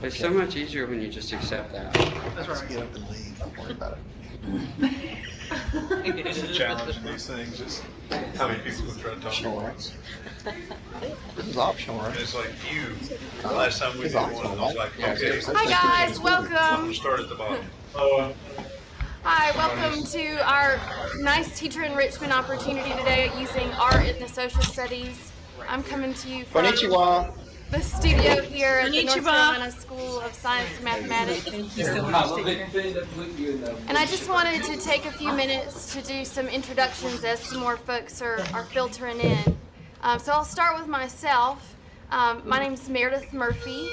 It's so much easier when you just accept that. That's right. Get up and leave. Don't worry about it. It's a challenge in these things. Just how many people can try to talk at once. This is optional, right? And it's like you. Last time we did one, I was like, okay. Hi guys, welcome. Start at the bottom. Hi, welcome to our nice teacher enrichment opportunity today using art in the social studies. I'm coming to you from Konnichiwa. the studio here at the North Konnichiwa. Carolina School of Science and Mathematics. And I just wanted to take a few minutes to do some introductions as some more folks are filtering in. So I'll start with myself. My name is Meredith Murphy.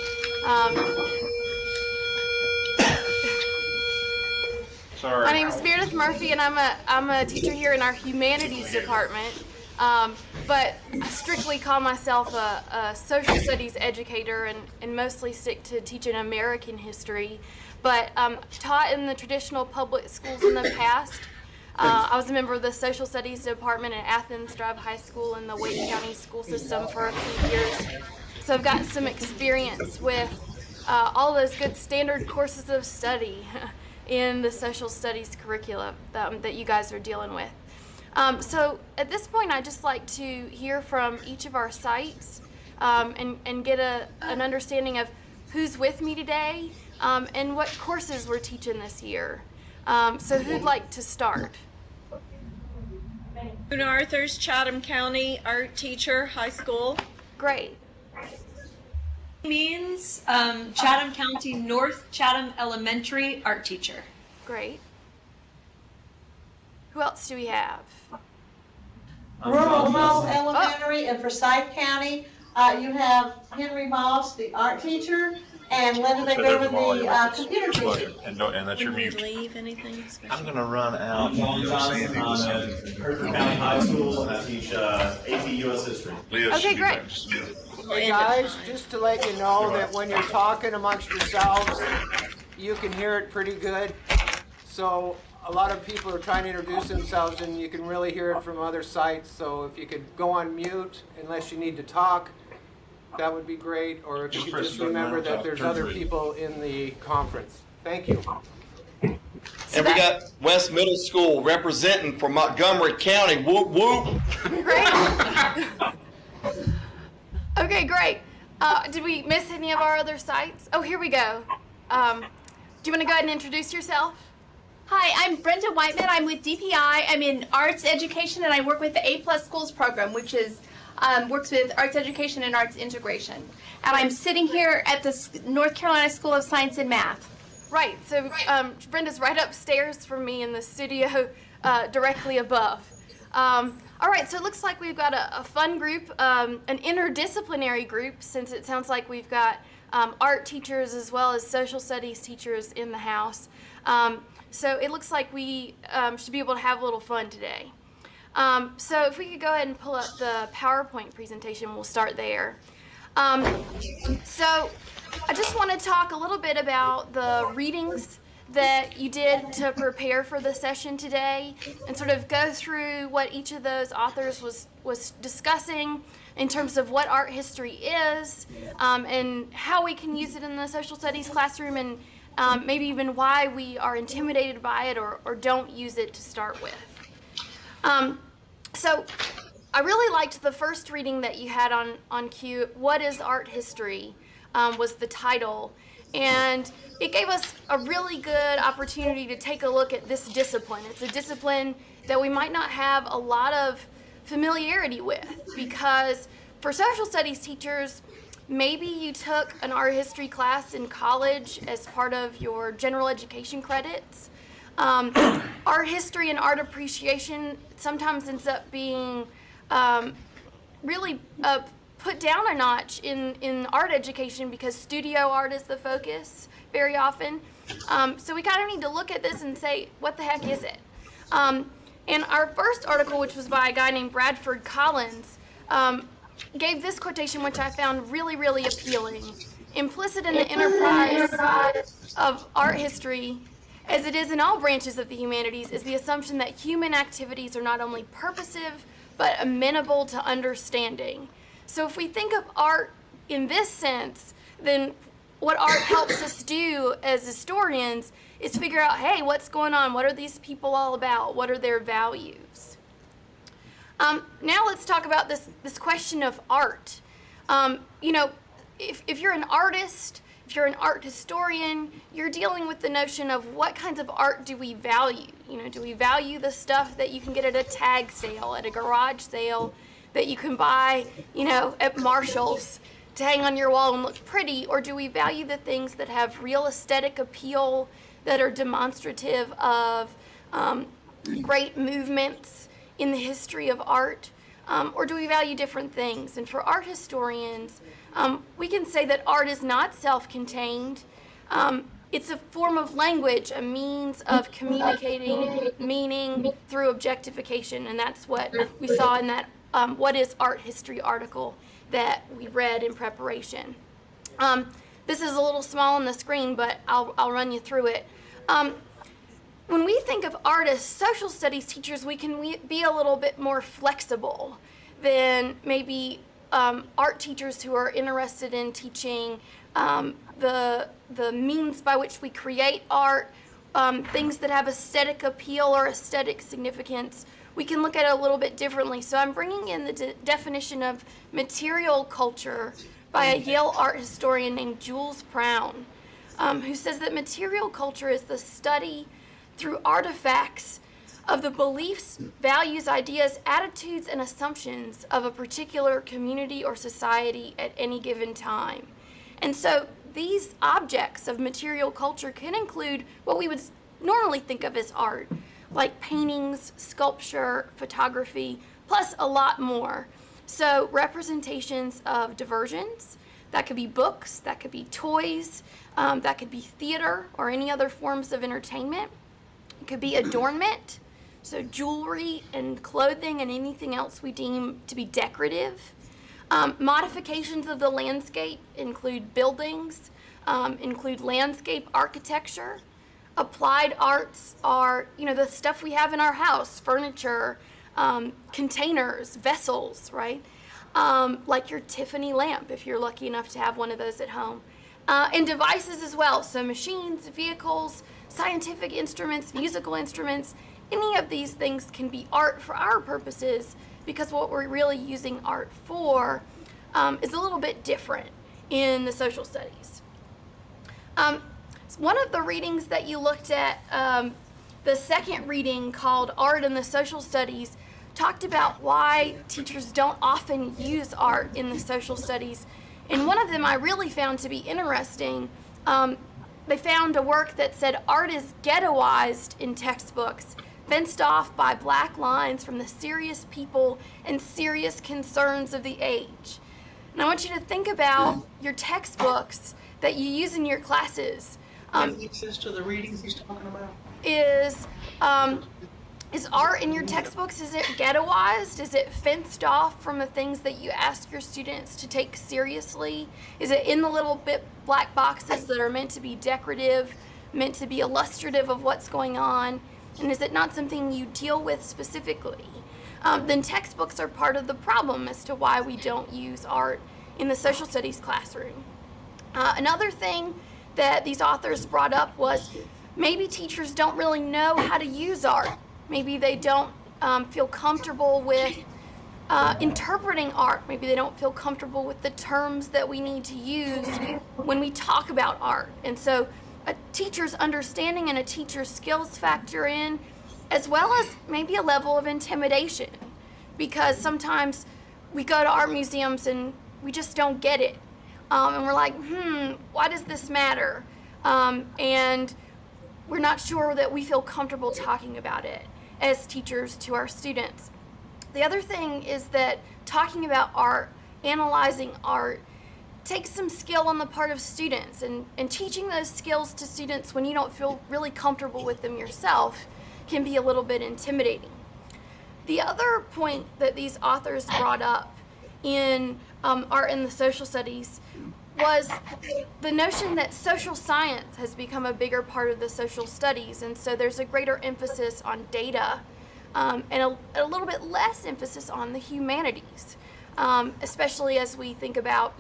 Sorry. My name is Meredith Murphy, and I'm a teacher here in our humanities department. But I strictly call myself a social studies educator and mostly stick to teaching American history. But taught in the traditional public schools in the past. I was a member of the social studies department at Athens Drive High School in the Wake County school system for a few years. So I've got some experience with all those good standard courses of study in the social studies curricula that you guys are dealing with. So at this point, I'd just like to hear from each of our sites and get an understanding of who's with me today and what courses we're teaching this year. So who'd like to start? Boone Arthur's Chatham County art teacher, high school. Great. Means Chatham County North Chatham Elementary art teacher. Great. Who else do we have? Rural Home Elementary in Forsyth County, you have Henry Moss, the art teacher, and Linda McGovern, the computer teacher. And that's your mute. Leave anything special? I'm going to run out. Sandy was saying. Hertford County High School, and I teach AP US History. Okay, great. Hey guys, just to let you know that when you're talking amongst yourselves, you can hear it pretty good. So a lot of people are trying to introduce themselves and you can really hear it from other sites. So if you could go on mute unless you need to talk, that would be great. Or if you could just remember that there's other people in the conference. Thank you. And we got West Middle School representing for Montgomery County. Whoop, whoop. Great. Okay, great. Did we miss any of our other sites? Oh, here we go. Do you want to go ahead and introduce yourself? Hi, I'm Brenda Whiteman. I'm with DPI. I'm in arts education, and I work with the A+ Schools program, which is works with arts education and arts integration. And I'm sitting here at the North Carolina School of Science and Math. Right. So Brenda's right upstairs from me in the studio directly above. All right, so it looks like we've got a fun group, an interdisciplinary group, since it sounds like we've got art teachers as well as social studies teachers in the house. So it looks like we should be able to have a little fun today. So if we could go ahead and pull up the PowerPoint presentation, we'll start there. So I just want to talk a little bit about the readings that you did to prepare for the session today and sort of go through what each of those authors was discussing in terms of what art history is and how we can use it in the social studies classroom and maybe even why we are intimidated by it or don't use it to start with. So I really liked the first reading that you had on cue, What is Art History, was the title. And it gave us a really good opportunity to take a look at this discipline. It's a discipline that we might not have a lot of familiarity with because for social studies teachers, maybe you took an art history class in college as part of your general education credits. Art history and art appreciation sometimes ends up being really put down a notch in art education because studio art is the focus very often. So we kind of need to look at this and say, what the heck is it? And our first article, which was by a guy named Bradford Collins, gave this quotation, which I found really, really appealing. Implicit in the enterprise of art history, as it is in all branches of the humanities, is the assumption that human activities are not only purposive, but amenable to understanding. So if we think of art in this sense, then what art helps us do as historians is figure out, hey, what's going on? What are these people all about? What are their values? Now let's talk about this question of art. If you're an artist, if you're an art historian, you're dealing with the notion of what kinds of art do we value? Do we value the stuff that you can get at a tag sale, at a garage sale, that you can buy, at Marshall's to hang on your wall and look pretty? Or do we value the things that have real aesthetic appeal, that are demonstrative of great movements in the history of art? Or do we value different things? And for art historians, we can say that art is not self-contained. It's a form of language, a means of communicating meaning through objectification, and that's what we saw in that What is Art History article that we read in preparation. This is a little small on the screen, but I'll run you through it. When we think of art as social studies teachers, we can be a little bit more flexible than maybe art teachers who are interested in teaching the means by which we create art, things that have aesthetic appeal or aesthetic significance. We can look at it a little bit differently. So I'm bringing in the definition of material culture by a Yale art historian named Jules Brown, who says that material culture is the study through artifacts of the beliefs, values, ideas, attitudes, and assumptions of a particular community or society at any given time. And so these objects of material culture can include what we would normally think of as art, like paintings, sculpture, photography, plus a lot more. So representations of diversions, that could be books, that could be toys, that could be theater or any other forms of entertainment. It could be adornment, so jewelry and clothing and anything else we deem to be decorative. Modifications of the landscape include buildings, include landscape architecture. Applied arts are, the stuff we have in our house, furniture, containers, vessels, right? Like your Tiffany lamp, if you're lucky enough to have one of those at home. And devices as well, so machines, vehicles, scientific instruments, musical instruments, any of these things can be art for our purposes, because what we're really using art for is a little bit different in the social studies. One of the readings that you looked at, the second reading called Art in the Social Studies, talked about why teachers don't often use art in the social studies. And one of them I really found to be interesting. They found a work that said art is ghettoized in textbooks, fenced off by black lines from the serious people and serious concerns of the age. And I want you to think about your textbooks that you use in your classes. Access to the readings he's talking about? Is art in your textbooks, is it ghettoized? Is it fenced off from the things that you ask your students to take seriously? Is it in the little bit black boxes that are meant to be decorative, meant to be illustrative of what's going on? And is it not something you deal with specifically? Then textbooks are part of the problem as to why we don't use art in the social studies classroom. Another thing that these authors brought up was maybe teachers don't really know how to use art. Maybe they don't feel comfortable with interpreting art. Maybe they don't feel comfortable with the terms that we need to use when we talk about art. And so a teacher's understanding and a teacher's skills factor in, as well as maybe a level of intimidation, because sometimes we go to art museums and we just don't get it. And we're like, why does this matter? And we're not sure that we feel comfortable talking about it as teachers to our students. The other thing is that talking about art, analyzing art, takes some skill on the part of students, and teaching those skills to students when you don't feel really comfortable with them yourself can be a little bit intimidating. The other point that these authors brought up in art in the social studies was the notion that social science has become a bigger part of the social studies, and so there's a greater emphasis on data and a little bit less emphasis on the humanities, especially as we think about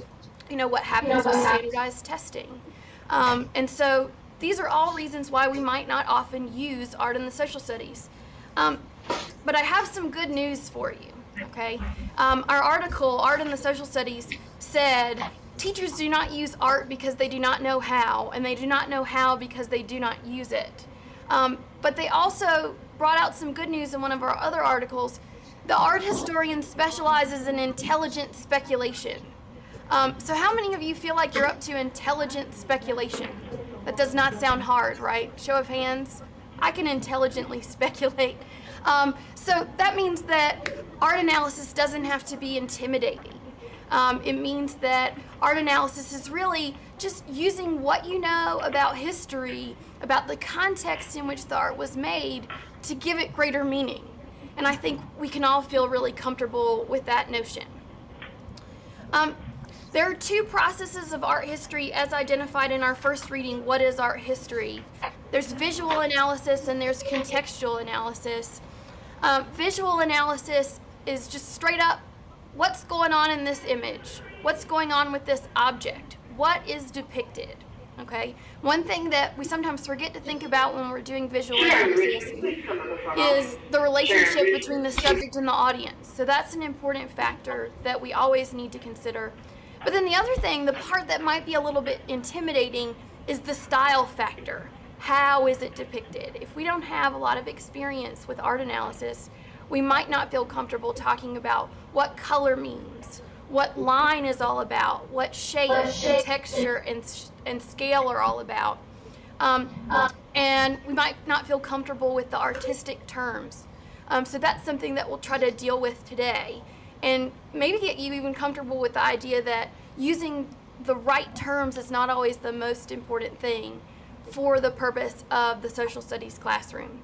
what happens with standardized testing. And so these are all reasons why we might not often use art in the social studies. But I have some good news for you, okay? Our article, Art in the Social Studies, said teachers do not use art because they do not know how, and they do not know how because they do not use it. But they also brought out some good news in one of our other articles. The art historian specializes in intelligent speculation. So how many of you feel like you're up to intelligent speculation? That does not sound hard, right? Show of hands. I can intelligently speculate. So that means that art analysis doesn't have to be intimidating. It means that art analysis is really just using what you know about history, about the context in which the art was made, to give it greater meaning. And I think we can all feel really comfortable with that notion. There are two processes of art history as identified in our first reading, What is Art History? There's visual analysis and there's contextual analysis. Visual analysis is just straight up, what's going on in this image? What's going on with this object? What is depicted? Okay? One thing that we sometimes forget to think about when we're doing visual analysis is the relationship between the subject and the audience. So that's an important factor that we always need to consider. But then the other thing, the part that might be a little bit intimidating, is the style factor. How is it depicted? If we don't have a lot of experience with art analysis, we might not feel comfortable talking about what color means, what line is all about, what shape and texture and scale are all about. And we might not feel comfortable with the artistic terms. So that's something that we'll try to deal with today. And maybe get you even comfortable with the idea that using the right terms is not always the most important thing for the purpose of the social studies classroom.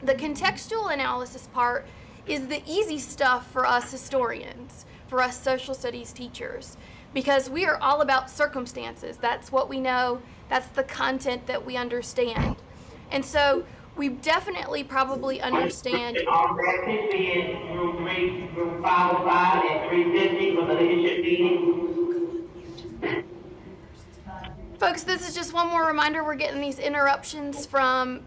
The contextual analysis part is the easy stuff for us historians, for us social studies teachers, because we are all about circumstances. That's what we know, that's the content that we understand. And so we definitely probably understand. Our breakfast is room 3, room 505 at 350 for the leadership meeting. Folks, this is just one more reminder. We're getting these interruptions from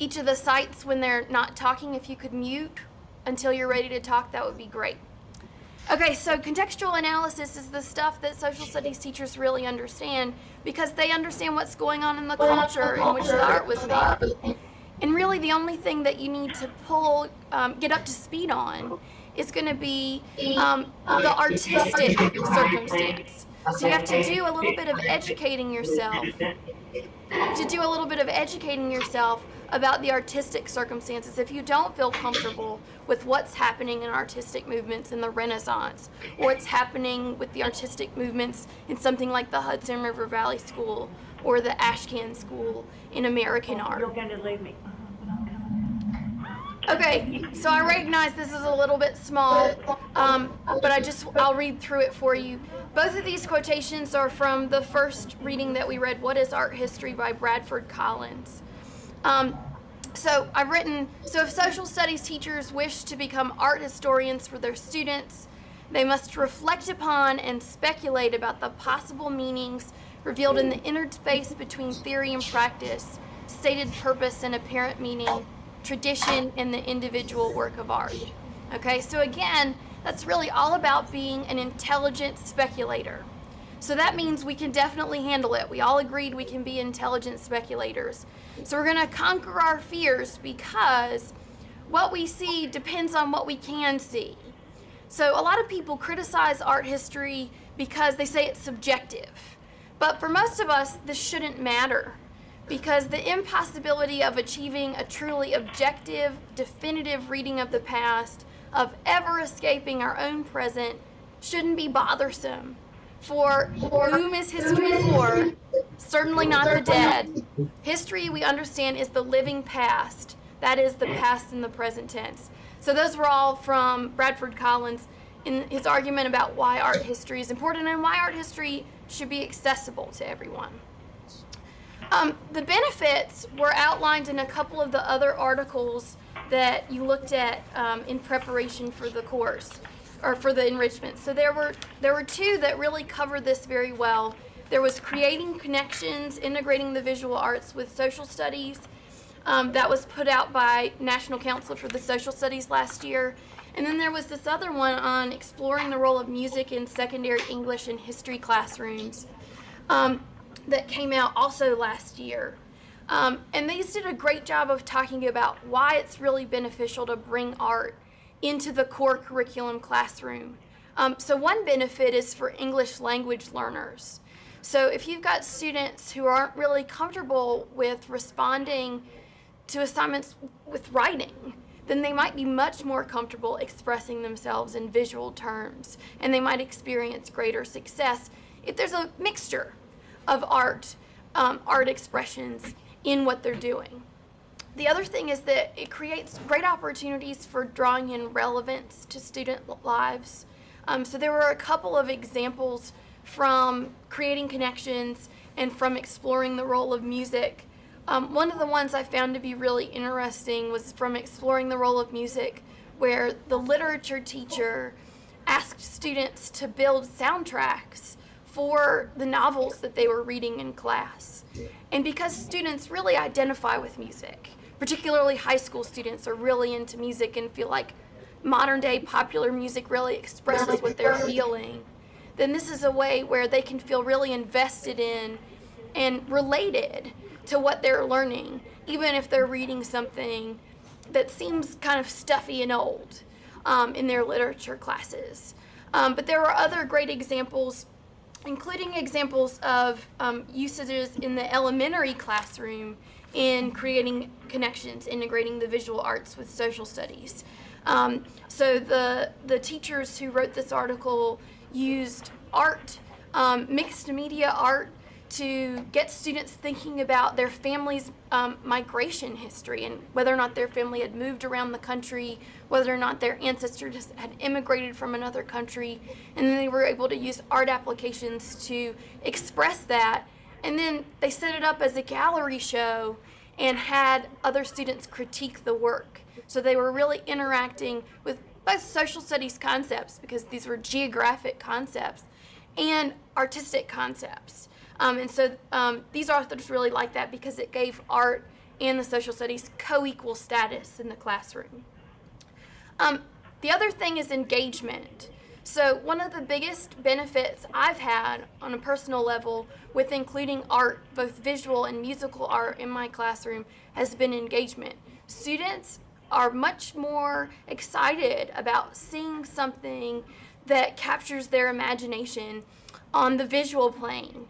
each of the sites when they're not talking. If you could mute until you're ready to talk, that would be great. Okay, so contextual analysis is the stuff that social studies teachers really understand because they understand what's going on in the culture in which the art was made. And really the only thing that you need to get up to speed on is going to be the artistic circumstance. So you have to do a little bit of educating yourself. About the artistic circumstances if you don't feel comfortable with what's happening in artistic movements in the Renaissance, or what's happening with the artistic movements in something like the Hudson River Valley School or the Ashcan School in American art. Okay, so I recognize this is a little bit small, but I'll read through it for you. Both of these quotations are from the first reading that we read, What is Art History by Bradford Collins. So I've written, so if social studies teachers wish to become art historians for their students, they must reflect upon and speculate about the possible meanings revealed in the interspace between theory and practice, stated purpose and apparent meaning, tradition and the individual work of art. Okay, so again, that's really all about being an intelligent speculator. So that means we can definitely handle it. We all agreed we can be intelligent speculators. So we're going to conquer our fears because what we see depends on what we can see. So a lot of people criticize art history because they say it's subjective. But for most of us, this shouldn't matter because the impossibility of achieving a truly objective, definitive reading of the past, of ever escaping our own present, shouldn't be bothersome. For whom is history for? Certainly not the dead. History, we understand, is the living past. That is the past in the present tense. So those were all from Bradford Collins in his argument about why art history is important and why art history should be accessible to everyone. The benefits were outlined in a couple of the other articles that you looked at in preparation for the course. or for the enrichment. So there were two that really covered this very well. There was creating connections, integrating the visual arts with social studies. That was put out by National Council for the Social Studies last year. And then there was this other one on exploring the role of music in secondary English and history classrooms that came out also last year. And these did a great job of talking about why it's really beneficial to bring art into the core curriculum classroom. So one benefit is for English language learners. So if you've got students who aren't really comfortable with responding to assignments with writing, then they might be much more comfortable expressing themselves in visual terms, and they might experience greater success if there's a mixture of art expressions in what they're doing. The other thing is that it creates great opportunities for drawing in relevance to student lives. So there were a couple of examples from creating connections and from exploring the role of music. One of the ones I found to be really interesting was from exploring the role of music, where the literature teacher asked students to build soundtracks for the novels that they were reading in class. And because students really identify with music, particularly high school students are really into music and feel like modern day popular music really expresses what they're feeling, then this is a way where they can feel really invested in and related to what they're learning, even if they're reading something that seems kind of stuffy and old in their literature classes. But there were other great examples, including examples of usages in the elementary classroom in creating connections, integrating the visual arts with social studies. So the teachers who wrote this article used art, mixed media art, to get students thinking about their family's migration history and whether or not their family had moved around the country, whether or not their ancestors had immigrated from another country, and then they were able to use art applications to express that. And then they set it up as a gallery show and had other students critique the work. So they were really interacting with both social studies concepts, because these were geographic concepts, and artistic concepts. And so these authors really liked that because it gave art and the social studies co-equal status in the classroom. The other thing is engagement. So one of the biggest benefits I've had on a personal level with including art, both visual and musical art, in my classroom has been engagement. Students are much more excited about seeing something that captures their imagination on the visual plane.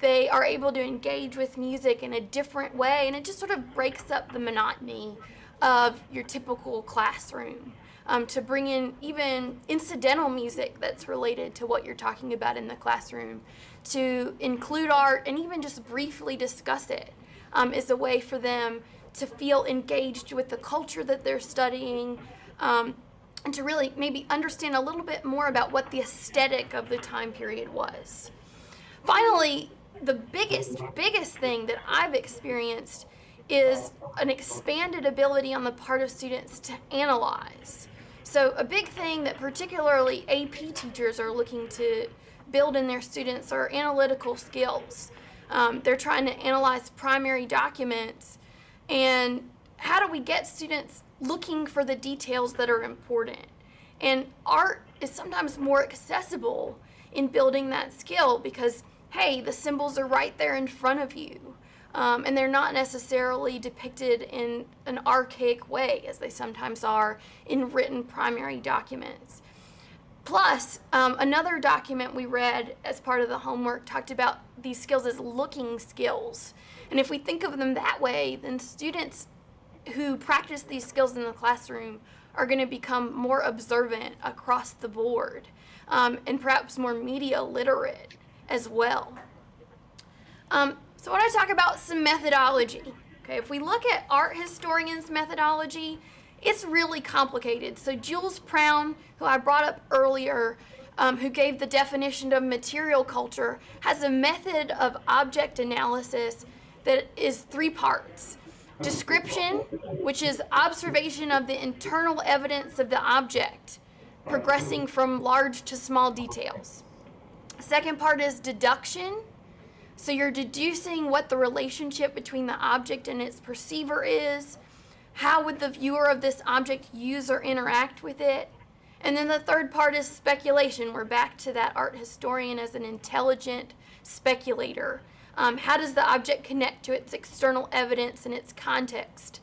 They are able to engage with music in a different way, and it just sort of breaks up the monotony of your typical classroom. To bring in even incidental music that's related to what you're talking about in the classroom, to include art and even just briefly discuss it, is a way for them to feel engaged with the culture that they're studying, and to really maybe understand a little bit more about what the aesthetic of the time period was. Finally, the biggest thing that I've experienced is an expanded ability on the part of students to analyze. So a big thing that particularly AP teachers are looking to build in their students are analytical skills. They're trying to analyze primary documents, and how do we get students looking for the details that are important? And art is sometimes more accessible in building that skill because, hey, the symbols are right there in front of you. And they're not necessarily depicted in an archaic way, as they sometimes are in written primary documents. Plus, another document we read as part of the homework talked about these skills as looking skills. And if we think of them that way, then students who practice these skills in the classroom are going to become more observant across the board, and perhaps more media literate as well. So I want to talk about some methodology. Okay, if we look at art historians' methodology, it's really complicated. So Jules Prown, who I brought up earlier, who gave the definition of material culture, has a method of object analysis that is 3 parts. Description, which is observation of the internal evidence of the object. progressing from large to small details. Second part is deduction. So you're deducing what the relationship between the object and its perceiver is. How would the viewer of this object use or interact with it? And then the third part is speculation. We're back to that art historian as an intelligent speculator. How does the object connect to its external evidence and its context?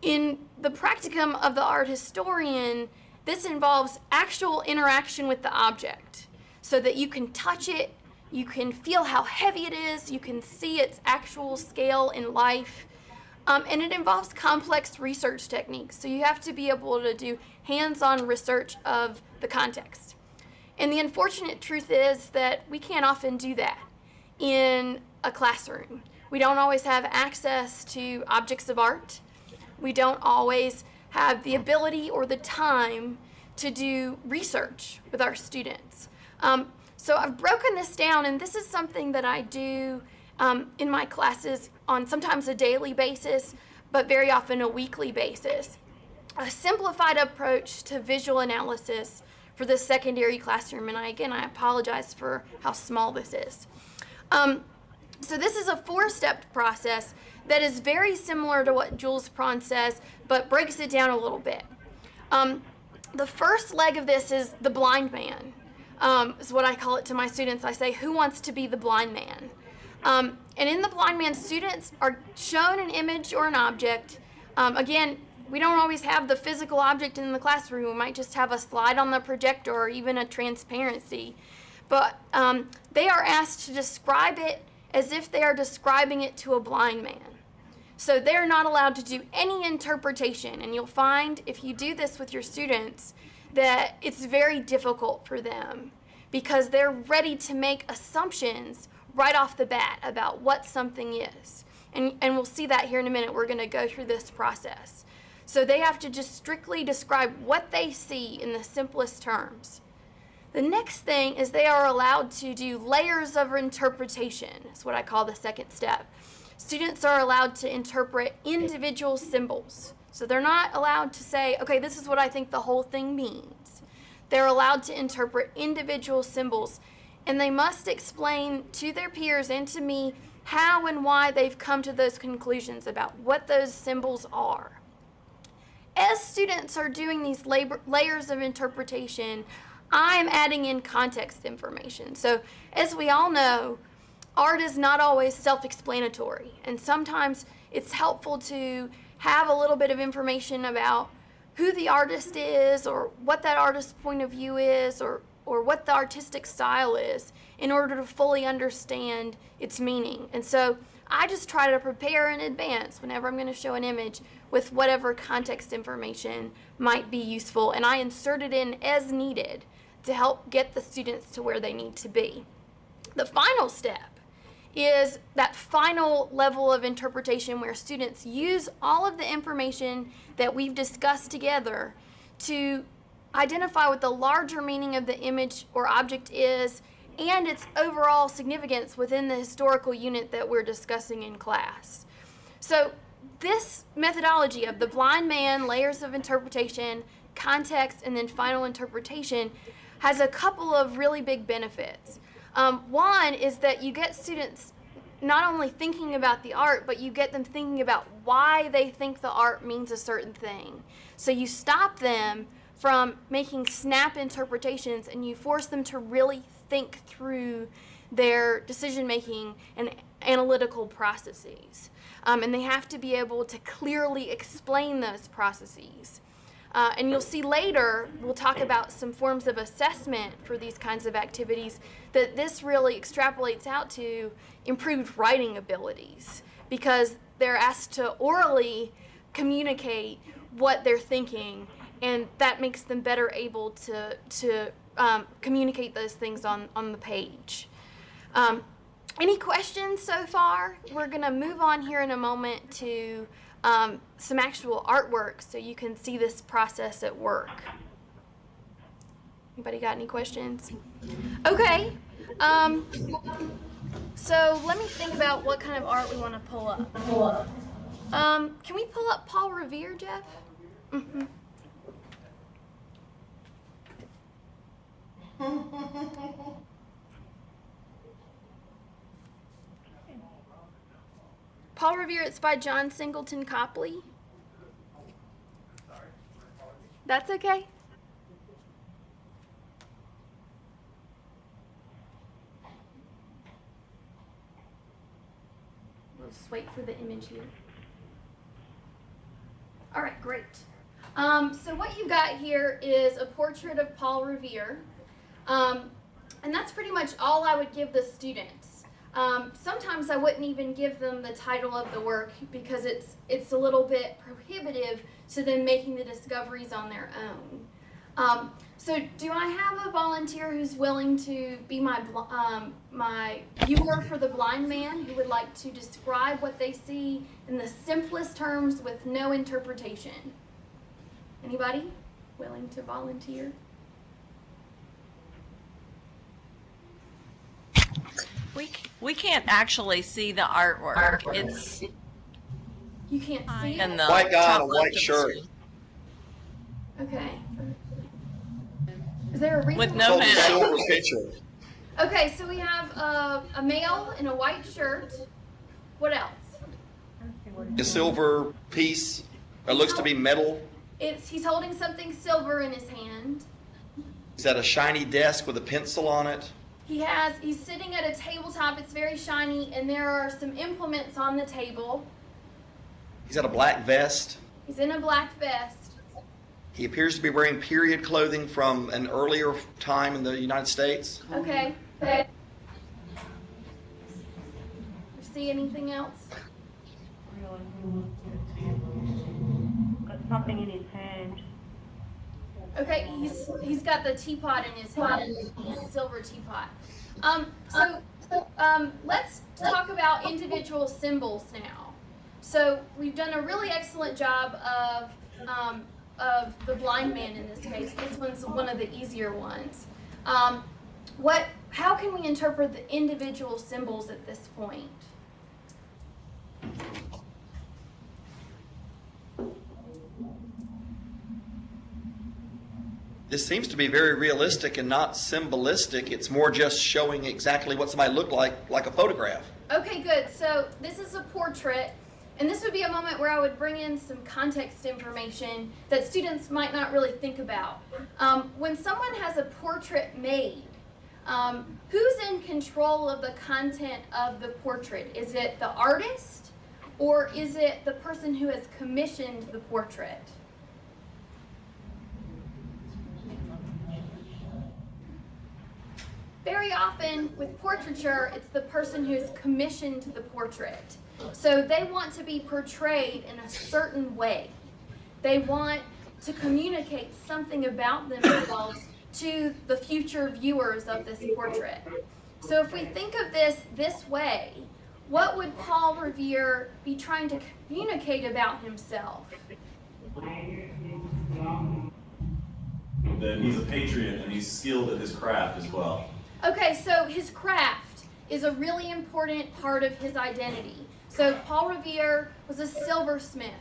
In the practicum of the art historian, this involves actual interaction with the object so that you can touch it, you can feel how heavy it is, you can see its actual scale in life. And it involves complex research techniques. So you have to be able to do hands-on research of the context. And the unfortunate truth is that we can't often do that in a classroom. We don't always have access to objects of art. We don't always have the ability or the time to do research with our students. So I've broken this down, and this is something that I do in my classes on sometimes a daily basis, but very often a weekly basis. A simplified approach to visual analysis for the secondary classroom, and I apologize for how small this is. So this is a 4-step process that is very similar to what Jules Pron says, but breaks it down a little bit. The first leg of this is the blind man, is what I call it to my students. I say, who wants to be the blind man? And in the blind man, students are shown an image or an object. Again, we don't always have the physical object in the classroom. We might just have a slide on the projector or even a transparency. But they are asked to describe it as if they are describing it to a blind man. So they're not allowed to do any interpretation. And you'll find if you do this with your students that it's very difficult for them because they're ready to make assumptions right off the bat about what something is. And we'll see that here in a minute. We're going to go through this process. So they have to just strictly describe what they see in the simplest terms. The next thing is they are allowed to do layers of interpretation. That's what I call the second step. Students are allowed to interpret individual symbols. So they're not allowed to say, okay, this is what I think the whole thing means. They're allowed to interpret individual symbols, and they must explain to their peers and to me how and why they've come to those conclusions about what those symbols are. As students are doing these layers of interpretation, I'm adding in context information. So as we all know, art is not always self-explanatory, and sometimes it's helpful to have a little bit of information about who the artist is or what that artist's point of view is or what the artistic style is in order to fully understand its meaning. And so I just try to prepare in advance whenever I'm going to show an image with whatever context information might be useful, and I insert it in as needed to help get the students to where they need to be. The final step is that final level of interpretation where students use all of the information that we've discussed together to identify what the larger meaning of the image or object is and its overall significance within the historical unit that we're discussing in class. So this methodology of the blind man, layers of interpretation, context, and then final interpretation has a couple of really big benefits. One is that you get students not only thinking about the art, but you get them thinking about why they think the art means a certain thing. So you stop them from making snap interpretations and you force them to really think through their decision-making and analytical processes. And they have to be able to clearly explain those processes. And you'll see later, we'll talk about some forms of assessment for these kinds of activities, that this really extrapolates out to improved writing abilities because they're asked to orally communicate what they're thinking, and that makes them better able to communicate those things on the page. Any questions so far? We're going to move on here in a moment to some actual artwork so you can see this process at work. Anybody got any questions? Okay. So let me think about what kind of art we want to pull up. Can we pull up Paul Revere, Jeff? Mm-hmm. Paul Revere, it's by John Singleton Copley. That's okay. We'll just wait for the image here. All right, great. So what you got here is a portrait of Paul Revere. And that's pretty much all I would give the students. Sometimes I wouldn't even give them the title of the work because it's a little bit prohibitive to them making the discoveries on their own. So do I have a volunteer who's willing to be my viewer for the blind man who would like to describe what they see in the simplest terms with no interpretation? Anybody willing to volunteer? We can't actually see the artwork. It's You can't see in it? the White guy in top a left white of the shirt. screen. Okay. Is there a reason? With no Hold the hat. silver picture. Okay, so we have a male in a white shirt. What else? A silver piece. It looks to be metal. He's holding something silver in his hand. He's at a shiny desk with a pencil on it. He's sitting at a tabletop. It's very shiny, and there are some implements on the table. He's got a black vest. He's in a black vest. He appears to be wearing period clothing from an earlier time in the United States. Okay. See anything else? Got something in his hand. Okay, he's got the teapot in his hand, a silver teapot. Let's talk about individual symbols now. So we've done a really excellent job of the blind man in this case. This one's one of the easier ones. How can we interpret the individual symbols at this point? This seems to be very realistic and not symbolistic. It's more just showing exactly what somebody looked like a photograph. Okay, good. So this is a portrait, and this would be a moment where I would bring in some context information that students might not really think about. When someone has a portrait made, who's in control of the content of the portrait? Is it the artist, or is it the person who has commissioned the portrait? Very often with portraiture, it's the person who's commissioned the portrait. So they want to be portrayed in a certain way. They want to communicate something about themselves to the future viewers of this portrait. So if we think of this way, what would Paul Revere be trying to communicate about himself? That he's a patriot and he's skilled at his craft as well. Okay, so his craft is a really important part of his identity. So Paul Revere was a silversmith,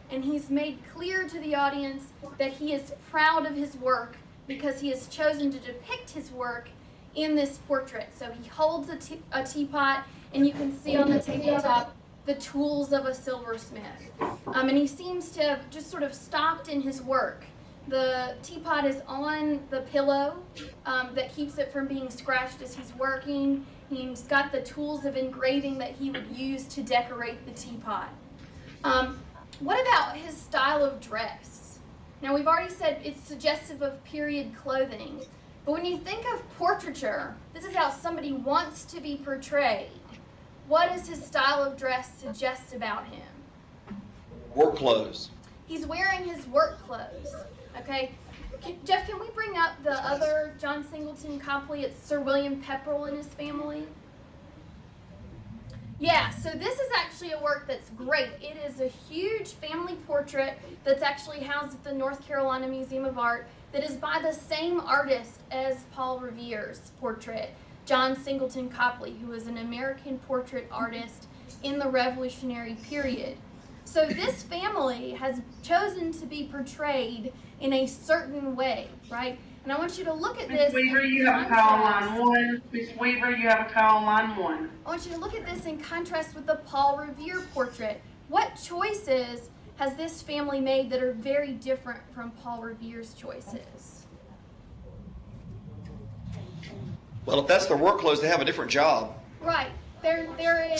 and he's made clear to the audience that he is proud of his work because he has chosen to depict his work in this portrait. So he holds a teapot, and you can see on the tabletop the tools of a silversmith. And he seems to have just sort of stopped in his work. The teapot is on the pillow that keeps it from being scratched as he's working. He's got the tools of engraving that he would use to decorate the teapot. What about his style of dress? Now, we've already said it's suggestive of period clothing, but when you think of portraiture, this is how somebody wants to be portrayed. What does his style of dress suggest about him? Work clothes. He's wearing his work clothes. Okay, Jeff, can we bring up the other John Singleton Copley? It's Sir William Pepperell and his family. Yeah, so this is actually a work that's great. It is a huge family portrait that's actually housed at the North Carolina Museum of Art that is by the same artist as Paul Revere's portrait, John Singleton Copley, who was an American portrait artist in the Revolutionary period. So this family has chosen to be portrayed in a certain way, right? And I want you to look at Ms. this. Weaver, you have a call on line 1. Ms. Weaver, you have a call on line 1. I want you to look at this in contrast with the Paul Revere portrait. What choices has this family made that are very different from Paul Revere's choices? Well, if that's their work clothes, they have a different job. Right. They're in very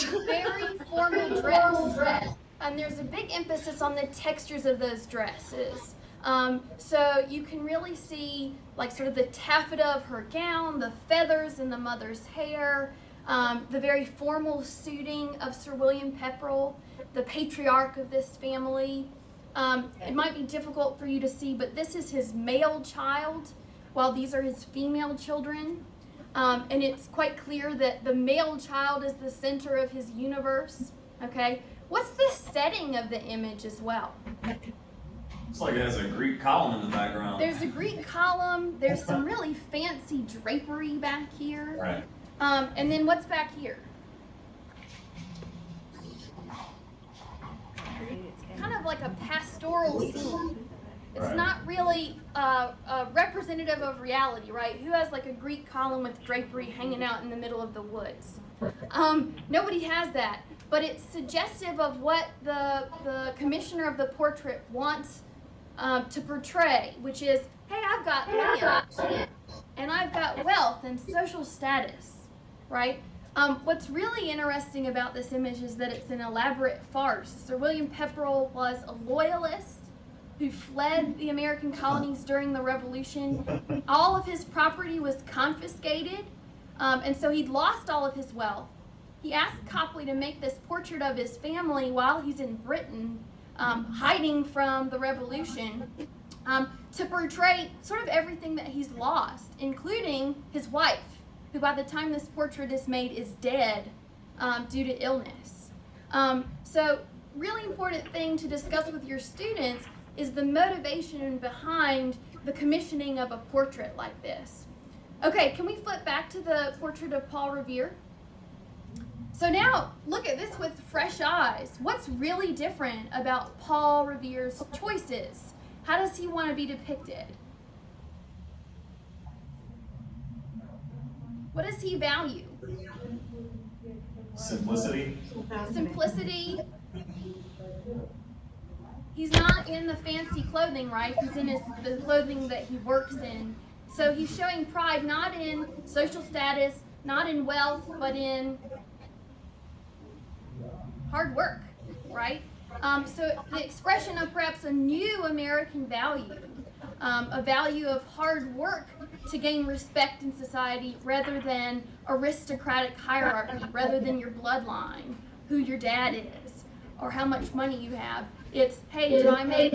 formal dress. And there's a big emphasis on the textures of those dresses. So you can really see like sort of the taffeta of her gown, the feathers in the mother's hair, the very formal suiting of Sir William Pepperell, the patriarch of this family. It might be difficult for you to see, but this is his male child, while these are his female children. And it's quite clear that the male child is the center of his universe. Okay, what's the setting of the image as well? It's like it has a Greek column in the background. There's a Greek column. There's some really fancy drapery back here. Right. And then what's back here? It's kind of like a pastoral scene. It's not really representative of reality, right? Who has like a Greek column with drapery hanging out in the middle of the woods? Nobody has that. But it's suggestive of what the commissioner of the portrait wants to portray, which is, hey, I've got land, and I've got wealth and social status, right? What's really interesting about this image is that it's an elaborate farce. Sir William Pepperell was a loyalist who fled the American colonies during the Revolution. All of his property was confiscated, and so he'd lost all of his wealth. He asked Copley to make this portrait of his family while he's in Britain, hiding from the Revolution, to portray sort of everything that he's lost, including his wife, who by the time this portrait is made is dead due to illness. So really important thing to discuss with your students is the motivation behind the commissioning of a portrait like this. Okay, can we flip back to the portrait of Paul Revere? So now, look at this with fresh eyes. What's really different about Paul Revere's choices? How does he want to be depicted? What does he value? Simplicity. Simplicity. He's not in the fancy clothing, right? He's in the clothing that he works in. So he's showing pride not in social status, not in wealth, but in hard work, right? So the expression of perhaps a new American value, a value of hard work to gain respect in society rather than aristocratic hierarchy, rather than your bloodline, who your dad is, or how much money you have. It's, hey, do I make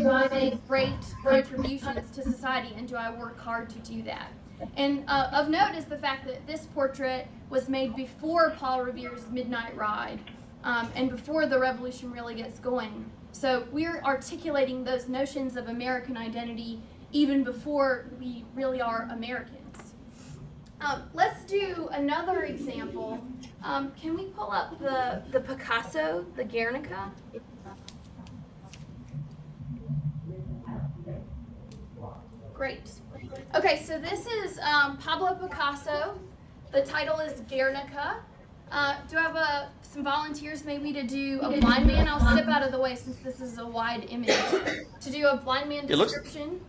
great contributions to society, and do I work hard to do that? And of note is the fact that this portrait was made before Paul Revere's Midnight Ride, and before the revolution really gets going. So we're articulating those notions of American identity even before we really are Americans. Let's do another example. Can we pull up the Picasso, the Guernica? Great. Okay, so this is Pablo Picasso. The title is Guernica. Do I have some volunteers maybe to do a blind man? I'll step out of the way since this is a wide image. To do a blind man description.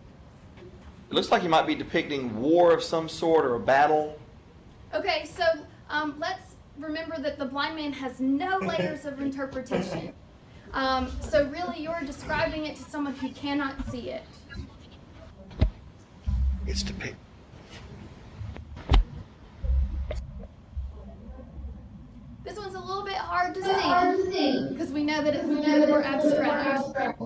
It looks like you might be depicting war of some sort or a battle. Okay, so let's remember that the blind man has no layers of interpretation. So really you're describing it to someone who cannot see it. It's depicted. This one's a little bit hard to see because we know that it's a little bit more abstract.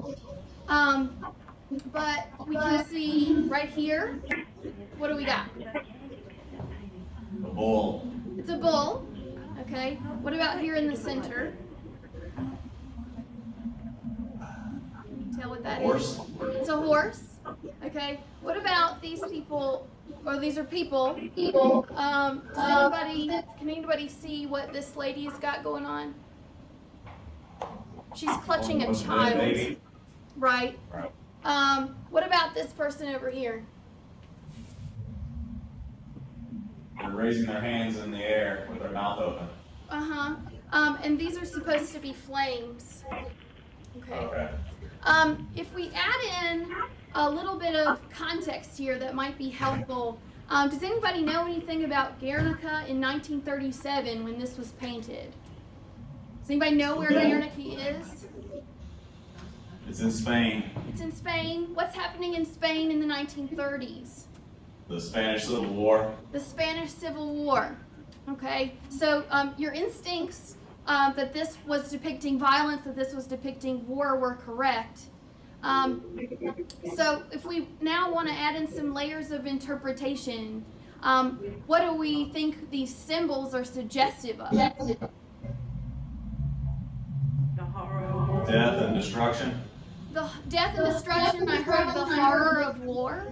But we can see right here, what do we got? A bull. It's a bull. Okay. What about here in the center? Can you tell what that is? It's a horse. Okay. What about these people? Or these are people. Can anybody see what this lady's got going on? She's clutching a child. Right. What about this person over here? They're raising their hands in the air with their mouth open. And these are supposed to be flames. Okay. If we add in a little bit of context here that might be helpful, does anybody know anything about Guernica in 1937 when this was painted? Does anybody know where Guernica is? It's in Spain. It's in Spain. What's happening in Spain in the 1930s? The Spanish Civil War. The Spanish Civil War. Okay, so your instincts that this was depicting violence, that this was depicting war were correct. So if we now want to add in some layers of interpretation, what do we think these symbols are suggestive of? Death and destruction. The death and destruction, I heard the horror of war.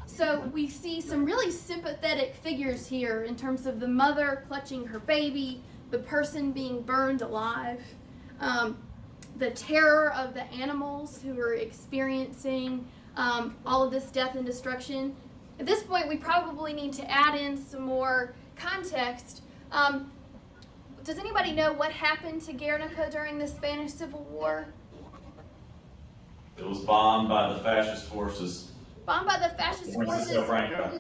So we see some really sympathetic figures here in terms of the mother clutching her baby, the person being burned alive, the terror of the animals who are experiencing all of this death and destruction. At this point, we probably need to add in some more context. Does anybody know what happened to Guernica during the Spanish Civil War? It was bombed by the fascist forces. Bombed by the fascist Francisco forces. Franco.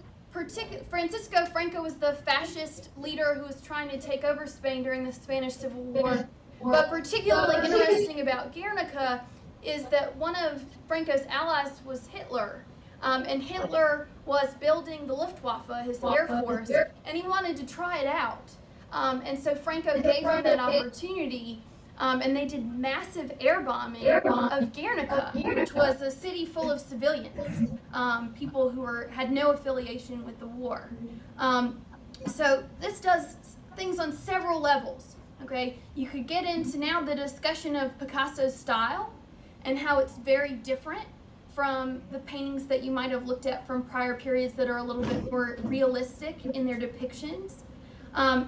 Francisco Franco was the fascist leader who was trying to take over Spain during the Spanish Civil War. But particularly interesting about Guernica is that one of Franco's allies was Hitler. And Hitler was building the Luftwaffe, his air force, and he wanted to try it out. And so Franco gave him that opportunity, and they did massive air bombing of Guernica, which was a city full of civilians, people who had no affiliation with the war. So this does things on several levels. Okay, you could get into now the discussion of Picasso's style and how it's very different from the paintings that you might have looked at from prior periods that are a little bit more realistic in their depictions.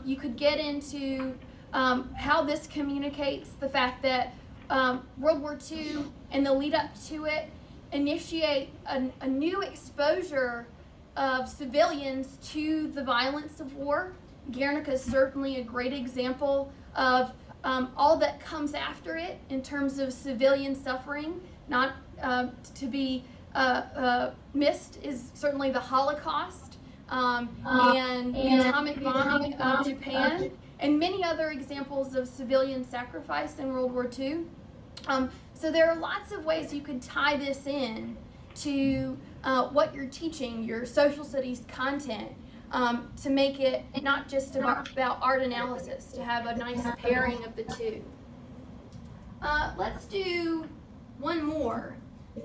You could get into how this communicates the fact that World War II and the lead up to it initiate a new exposure of civilians to the violence of war. Guernica is certainly a great example of all that comes after it in terms of civilian suffering. Not to be missed is certainly the Holocaust and the atomic bombing of Japan and many other examples of civilian sacrifice in World War II. So there are lots of ways you could tie this in to what you're teaching, your social studies content, to make it not just about art analysis, to have a nice pairing of the two. Let's do one more.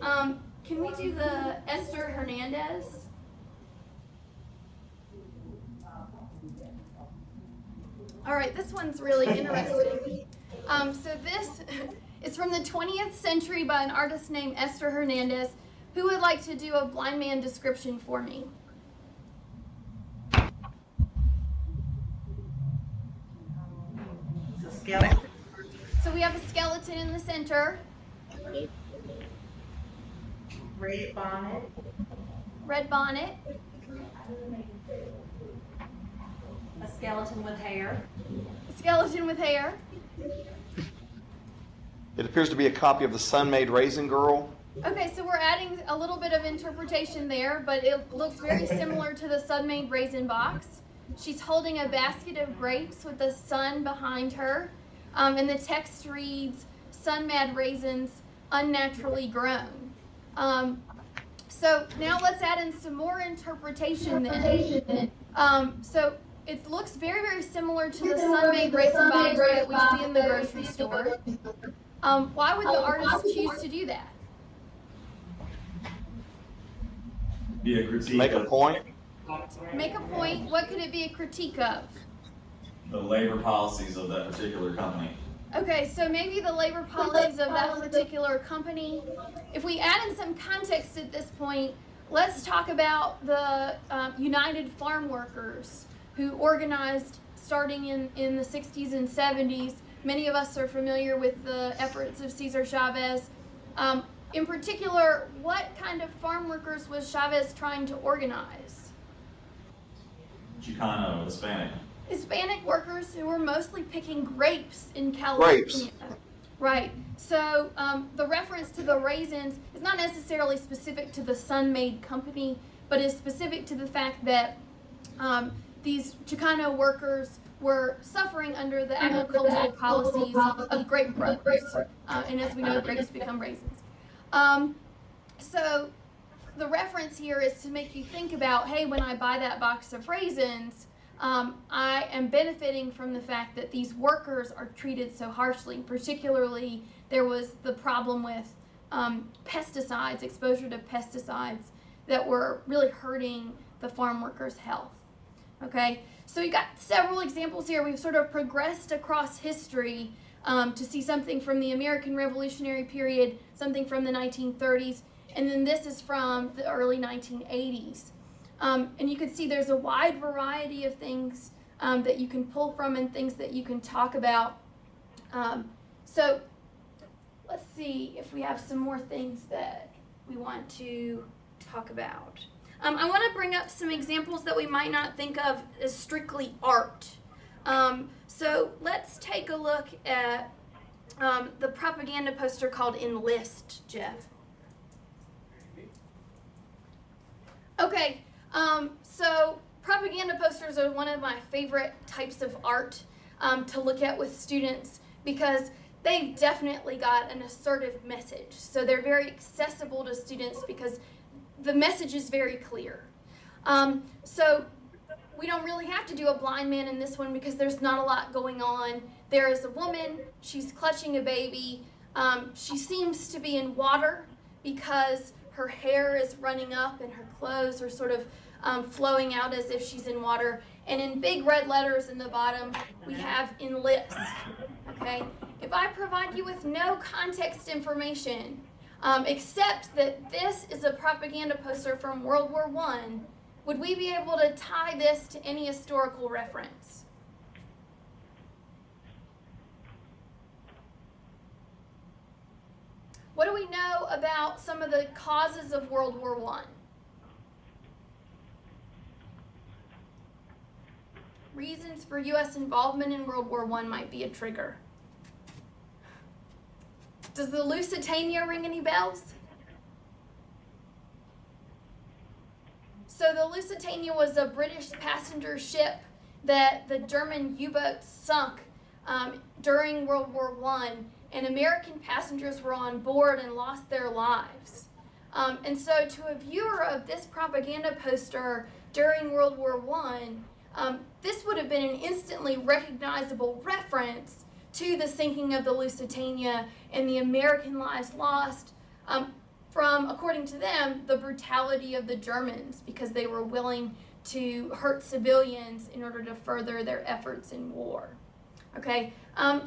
Can we do the Esther Hernandez? All right, this one's really interesting. So this is from the 20th century by an artist named Esther Hernandez. Who would like to do a blind man description for me? Skeleton. So we have a skeleton in the center. Red bonnet. Red bonnet. A skeleton with hair. A skeleton with hair. It appears to be a copy of the Sun-Made Raisin Girl. Okay, so we're adding a little bit of interpretation there, but it looks very similar to the Sun-Made Raisin box. She's holding a basket of grapes with the sun behind her, and the text reads, "Sun-Made raisins, unnaturally grown." So now let's add in some more interpretation then. So it looks very, very similar to the Sun-Made raisin box that we see in the grocery store. Why would the artist choose to do that? Be a critique. Make a point. Make a point. What could it be a critique of? The labor policies of that particular company. Okay, so maybe the labor policies of that particular company. If we add in some context at this point, let's talk about the United Farm Workers who organized starting in the 60s and 70s. Many of us are familiar with the efforts of Cesar Chavez. In particular, what kind of farm workers was Chavez trying to organize? Chicano, Hispanic? Hispanic workers who were mostly picking grapes in California. Grapes. Right. So the reference to the raisins is not necessarily specific to the Sun-Made company, but is specific to the fact that these Chicano workers were suffering under the agricultural policies of grape growers. And as we know, grapes become raisins. So the reference here is to make you think about, hey, when I buy that box of raisins, I am benefiting from the fact that these workers are treated so harshly. Particularly, there was the problem with pesticides, exposure to pesticides that were really hurting the farm workers' health. Okay, so you got several examples here. We've sort of progressed across history to see something from the American Revolutionary period, something from the 1930s, and then this is from the early 1980s. And you can see there's a wide variety of things that you can pull from and things that you can talk about. So let's see if we have some more things that we want to talk about. I want to bring up some examples that we might not think of as strictly art. So let's take a look at the propaganda poster called Enlist, Jeff. Okay, so propaganda posters are one of my favorite types of art to look at with students because they've definitely got an assertive message. So they're very accessible to students because the message is very clear. So we don't really have to do a blind man in this one because there's not a lot going on. There is a woman, she's clutching a baby. She seems to be in water because her hair is running up and her clothes are sort of flowing out as if she's in water. And in big red letters in the bottom, we have enlist, okay? If I provide you with no context information, except that this is a propaganda poster from World War I, would we be able to tie this to any historical reference? What do we know about some of the causes of World War I? Reasons for U.S. involvement in World War I might be a trigger. Does the Lusitania ring any bells? So the Lusitania was a British passenger ship that the German U-boats sunk during World War I, and American passengers were on board and lost their lives. And so to a viewer of this propaganda poster during World War I, this would have been an instantly recognizable reference to the sinking of the Lusitania and the American lives lost from, according to them, the brutality of the Germans because they were willing to hurt civilians in order to further their efforts in war. Okay,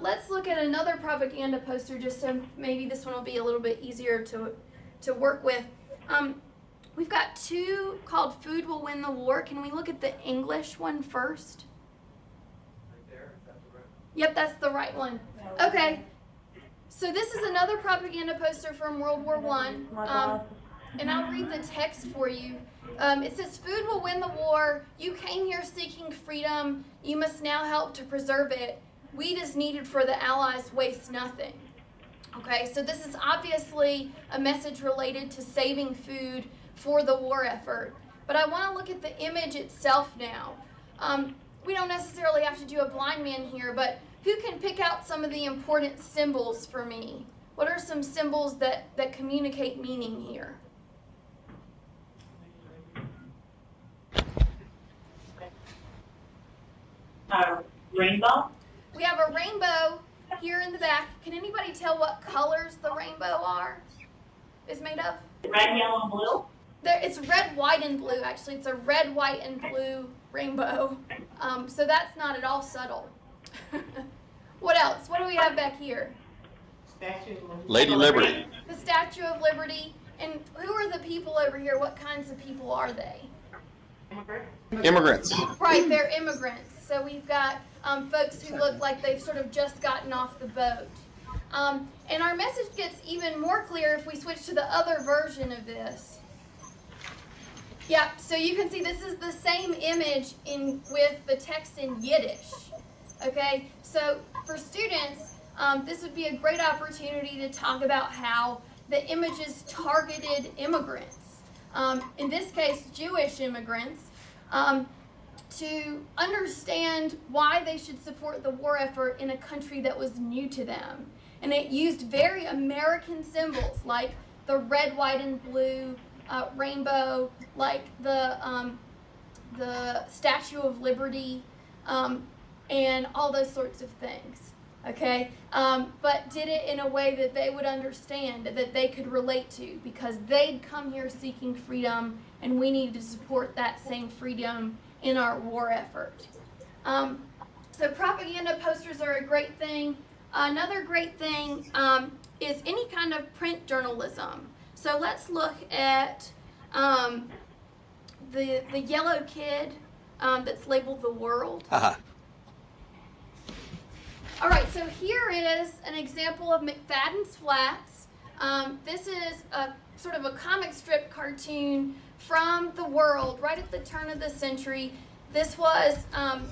let's look at another propaganda poster just so maybe this one will be a little bit easier to work with. We've got two called Food Will Win the War. Can we look at the English one first? Right there, that's the right one. Yep, that's the right one. Okay, so this is another propaganda poster from World War I, and I'll read the text for you. It says, "Food will win the war. You came here seeking freedom. You must now help to preserve it. Wheat is needed for the Allies waste nothing." Okay, so this is obviously a message related to saving food for the war effort. But I want to look at the image itself now. We don't necessarily have to do a blind man here, but who can pick out some of the important symbols for me? What are some symbols that communicate meaning here? Rainbow? We have a rainbow here in the back. Can anybody tell what colors the rainbow is made of? Red, yellow, and blue? It's red, white, and blue, actually. It's a red, white, and blue rainbow. So that's not at all subtle. What else? What do we have back here? Lady Liberty. The Statue of Liberty. And who are the people over here? What kinds of people are they? Immigrants. Right, they're immigrants. So we've got folks who look like they've sort of just gotten off the boat. And our message gets even more clear if we switch to the other version of this. Yeah, so you can see this is the same image with the text in Yiddish. Okay, so for students, this would be a great opportunity to talk about how the images targeted immigrants, in this case Jewish immigrants, to understand why they should support the war effort in a country that was new to them. And it used very American symbols like the red, white, and blue rainbow, like the Statue of Liberty, and all those sorts of things. Okay, but did it in a way that they would understand, that they could relate to, because they'd come here seeking freedom, and we need to support that same freedom in our war effort. So propaganda posters are a great thing. Another great thing is any kind of print journalism. So let's look at the yellow kid that's labeled The World. All right, so here is an example of McFadden's Flats. This is a sort of a comic strip cartoon from the world right at the turn of the century. This was a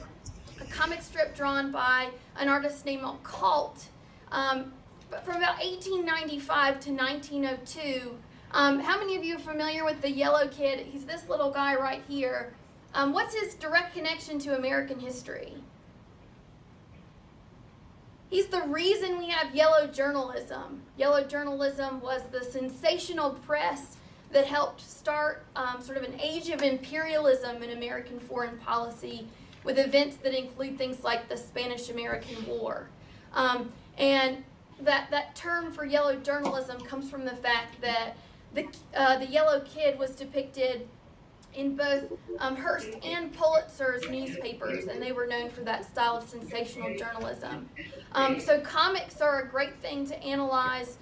comic strip drawn by an artist named Childe, but from about 1895 to 1902. How many of you are familiar with the yellow kid? He's this little guy right here. What's his direct connection to American history? He's the reason we have yellow journalism. Yellow journalism was the sensational press that helped start sort of an age of imperialism in American foreign policy, with events that include things like the Spanish-American War. And that term for yellow journalism comes from the fact that the yellow kid was depicted in both Hearst and Pulitzer's newspapers, and they were known for that style of sensational journalism. So comics are a great thing to analyze.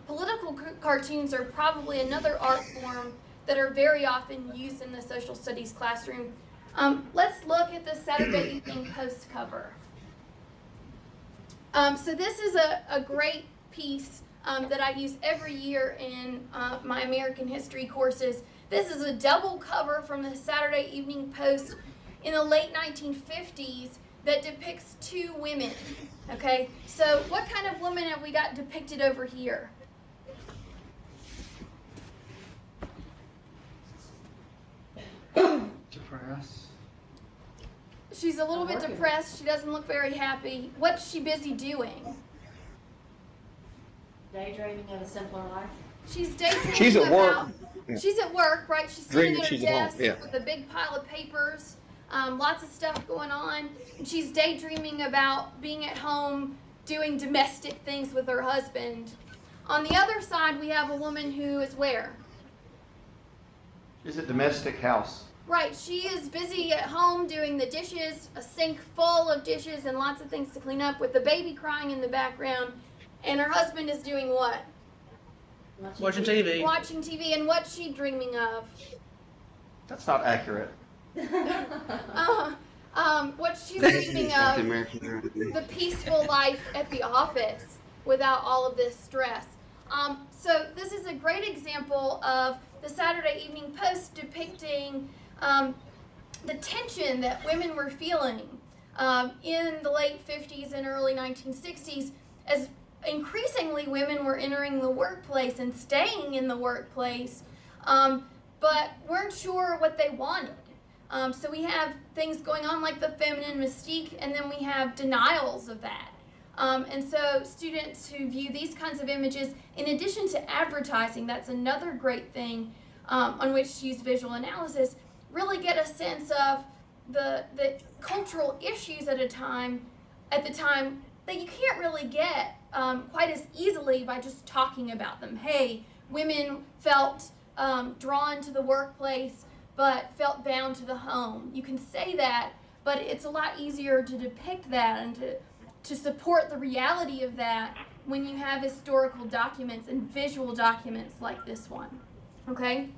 Political cartoons are probably another art form that are very often used in the social studies classroom. Let's look at the Saturday Evening Post cover. So this is a great piece that I use every year in my American history courses. This is a double cover from the Saturday Evening Post in the late 1950s that depicts two women. Okay, so what kind of woman have we got depicted over here? Depressed. She's a little bit depressed. She doesn't look very happy. What's she busy doing? Daydreaming of a simpler life. She's daydreaming. She's at work. She's at work, right? She's sitting at her She's at home, desk yeah. with a big pile of papers, lots of stuff going on. And she's daydreaming about being at home doing domestic things with her husband. On the other side, we have a woman who is where? She's a domestic house. Right, she is busy at home doing the dishes, a sink full of dishes and lots of things to clean up, with the baby crying in the background. And her husband is doing what? Watching TV. Watching TV. And what's she dreaming of? That's not accurate. What she's dreaming of, The American Dream. the peaceful life at the office without all of this stress. So this is a great example of the Saturday Evening Post depicting the tension that women were feeling in the late 50s and early 1960s, as increasingly women were entering the workplace and staying in the workplace, but weren't sure what they wanted. So we have things going on like the feminine mystique, and then we have denials of that. And so students who view these kinds of images, in addition to advertising, that's another great thing on which to use visual analysis, really get a sense of the cultural issues at the time that you can't really get quite as easily by just talking about them. Hey, women felt drawn to the workplace but felt bound to the home. You can say that, but it's a lot easier to depict that and to support the reality of that when you have historical documents and visual documents like this one. Okay?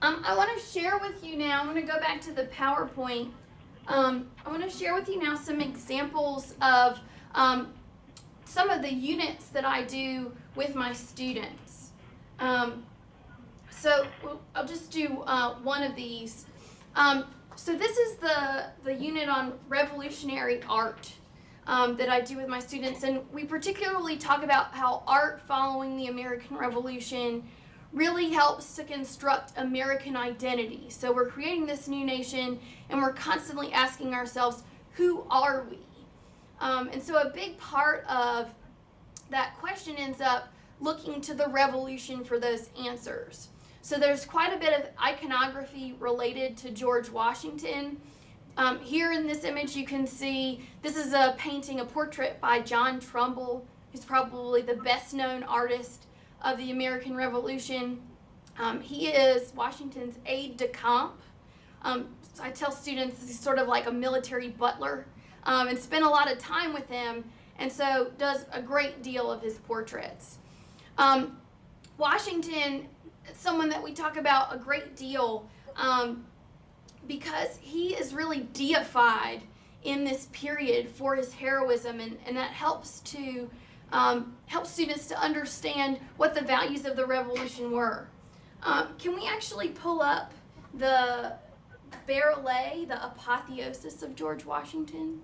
I want to share with you now, I'm going to go back to the PowerPoint. I want to share with you now some examples of some of the units that I do with my students. So I'll just do one of these. So this is the unit on revolutionary art that I do with my students, and we particularly talk about how art following the American Revolution really helps to construct American identity. So we're creating this new nation, and we're constantly asking ourselves, who are we? And so a big part of that question ends up looking to the revolution for those answers. So there's quite a bit of iconography related to George Washington. Here in this image you can see, this is a painting, a portrait by John Trumbull, who's probably the best known artist of the American Revolution. He is Washington's aide-de-camp. I tell students he's sort of like a military butler, and spent a lot of time with him, and so does a great deal of his portraits. Washington, someone that we talk about a great deal, because he is really deified in this period for his heroism, and that helps to help students to understand what the values of the revolution were. Can we actually pull up the Barrellet, the apotheosis of George Washington?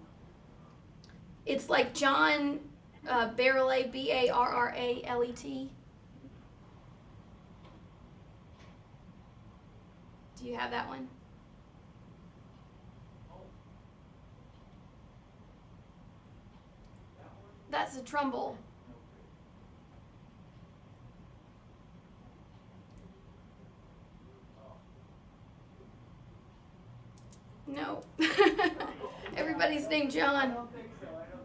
It's like John Barrellet, B-A-R-R-A-L-E-T. Do you have that one? That's a Trumbull. No. Everybody's named John.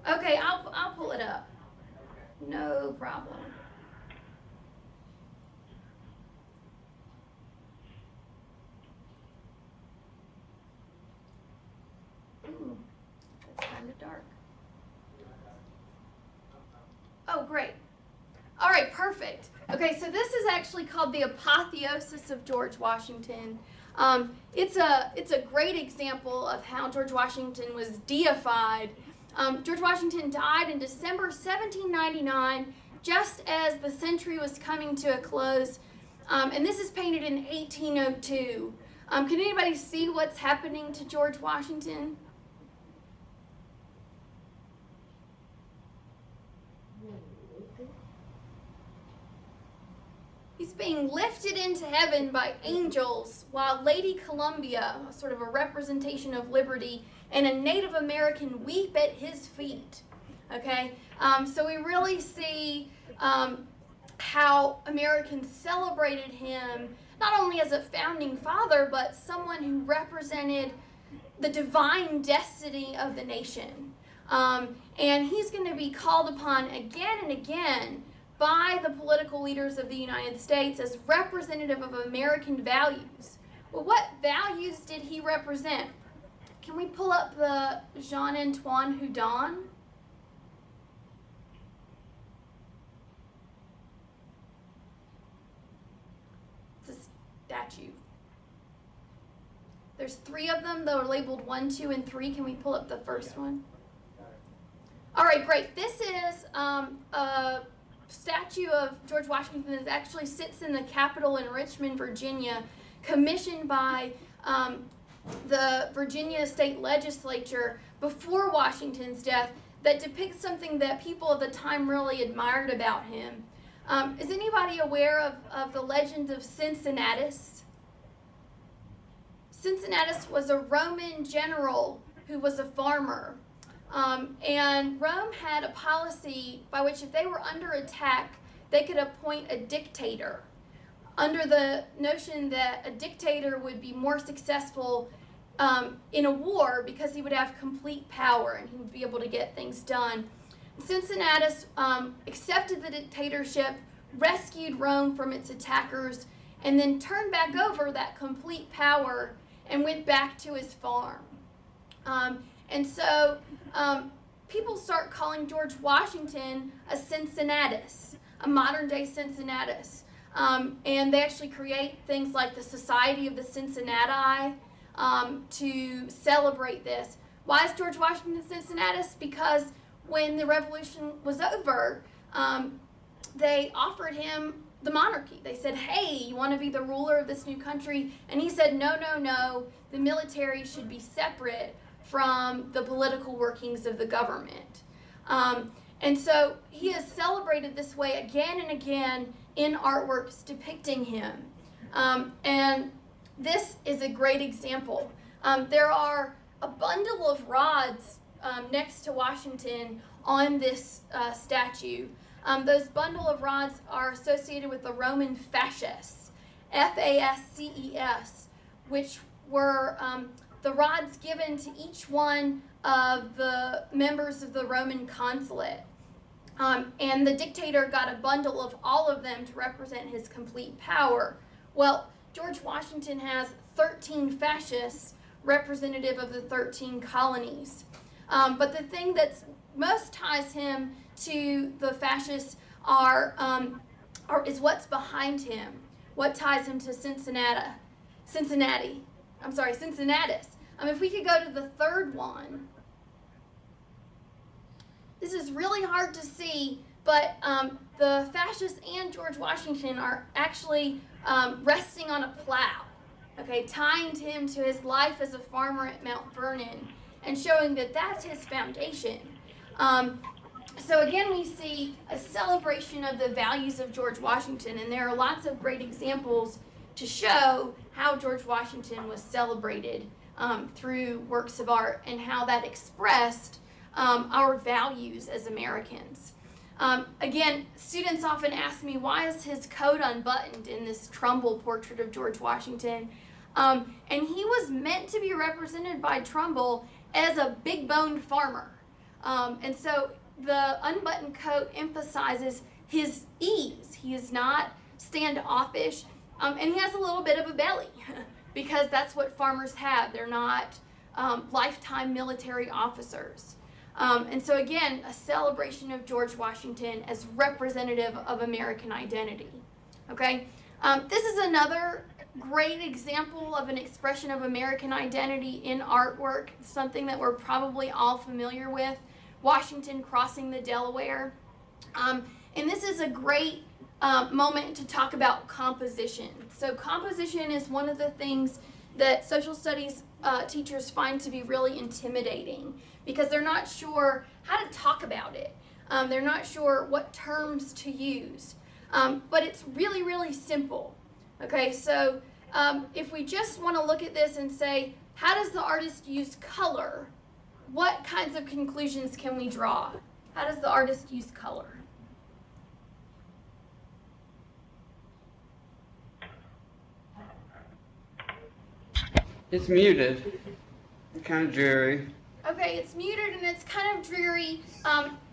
Okay, I'll pull it up. No problem. Ooh, that's kind of dark. Oh, great. All right, perfect. Okay, so this is actually called the apotheosis of George Washington. It's a great example of how George Washington was deified. George Washington died in December 1799, just as the century was coming to a close, and this is painted in 1802. Can anybody see what's happening to George Washington? He's being lifted into heaven by angels, while Lady Columbia, sort of a representation of liberty, and a Native American weep at his feet. Okay, so we really see how Americans celebrated him not only as a founding father, but someone who represented the divine destiny of the nation. And he's going to be called upon again and again by the political leaders of the United States as representative of American values. Well, what values did he represent? Can we pull up the Jean-Antoine Houdon? It's a statue. There's 3 of them that are labeled 1, 2, and 3. Can we pull up the first one? All right, great. This is a statue of George Washington that actually sits in the Capitol in Richmond, Virginia, commissioned by the Virginia State Legislature before Washington's death, that depicts something that people at the time really admired about him. Is anybody aware of the legend of Cincinnatus? Cincinnatus was a Roman general who was a farmer. And Rome had a policy by which if they were under attack, they could appoint a dictator, under the notion that a dictator would be more successful in a war because he would have complete power and he would be able to get things done. Cincinnatus accepted the dictatorship, rescued Rome from its attackers, and then turned back over that complete power and went back to his farm. And so people start calling George Washington a Cincinnatus, a modern-day Cincinnatus. And they actually create things like the Society of the Cincinnati to celebrate this. Why is George Washington Cincinnatus? Because when the revolution was over, they offered him the monarchy. They said, hey, you want to be the ruler of this new country? And he said, no, no, no, the military should be separate from the political workings of the government. And so he is celebrated this way again and again in artworks depicting him. And this is a great example. There are a bundle of rods next to Washington on this statue. Those bundle of rods are associated with the Roman fasces, F-A-S-C-E-S, which were the rods given to each one of the members of the Roman consulate. And the dictator got a bundle of all of them to represent his complete power. Well, George Washington has 13 fascists representative of the 13 colonies. But the thing that most ties him to the fascists is what's behind him. What ties him to Cincinnatus. If we could go to the third one. This is really hard to see, but the fascists and George Washington are actually resting on a plow, okay, tying him to his life as a farmer at Mount Vernon and showing that that's his foundation. So again, we see a celebration of the values of George Washington, and there are lots of great examples to show how George Washington was celebrated through works of art and how that expressed our values as Americans. Again, students often ask me, why is his coat unbuttoned in this Trumbull portrait of George Washington? And he was meant to be represented by Trumbull as a big-boned farmer. And so the unbuttoned coat emphasizes his ease. He is not standoffish, and he has a little bit of a belly because that's what farmers have. They're not lifetime military officers. And so again, a celebration of George Washington as representative of American identity. Okay, this is another great example of an expression of American identity in artwork, something that we're probably all familiar with, Washington crossing the Delaware. And this is a great moment to talk about composition. So composition is one of the things that social studies teachers find to be really intimidating because they're not sure how to talk about it. They're not sure what terms to use. But it's really, really simple. Okay, so if we just want to look at this and say, how does the artist use color? What kinds of conclusions can we draw? How does the artist use color? It's muted. Kind of dreary. Okay, it's muted and it's kind of dreary.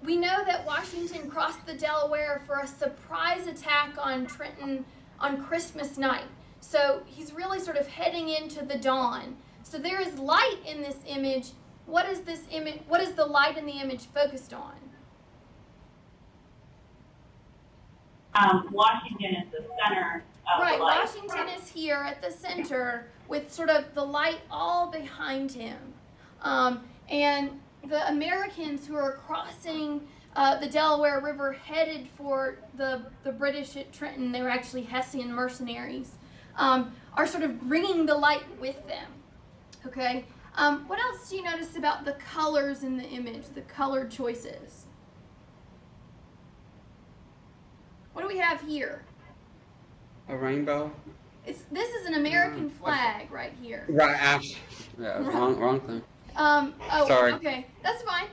We know that Washington crossed the Delaware for a surprise attack on Trenton on Christmas night. So he's really sort of heading into the dawn. So there is light in this image. What is this image? What is the light in the image focused on? Washington is the center of Right, the light. Washington is here at the center with sort of the light all behind him. And the Americans who are crossing the Delaware River headed for the British at Trenton, they were actually Hessian mercenaries, are sort of bringing the light with them. Okay? What else do you notice about the colors in the image, the color choices? What do we have here? A rainbow? This is an American flag right here. Right, yeah, wrong thing. Sorry. Okay, that's fine.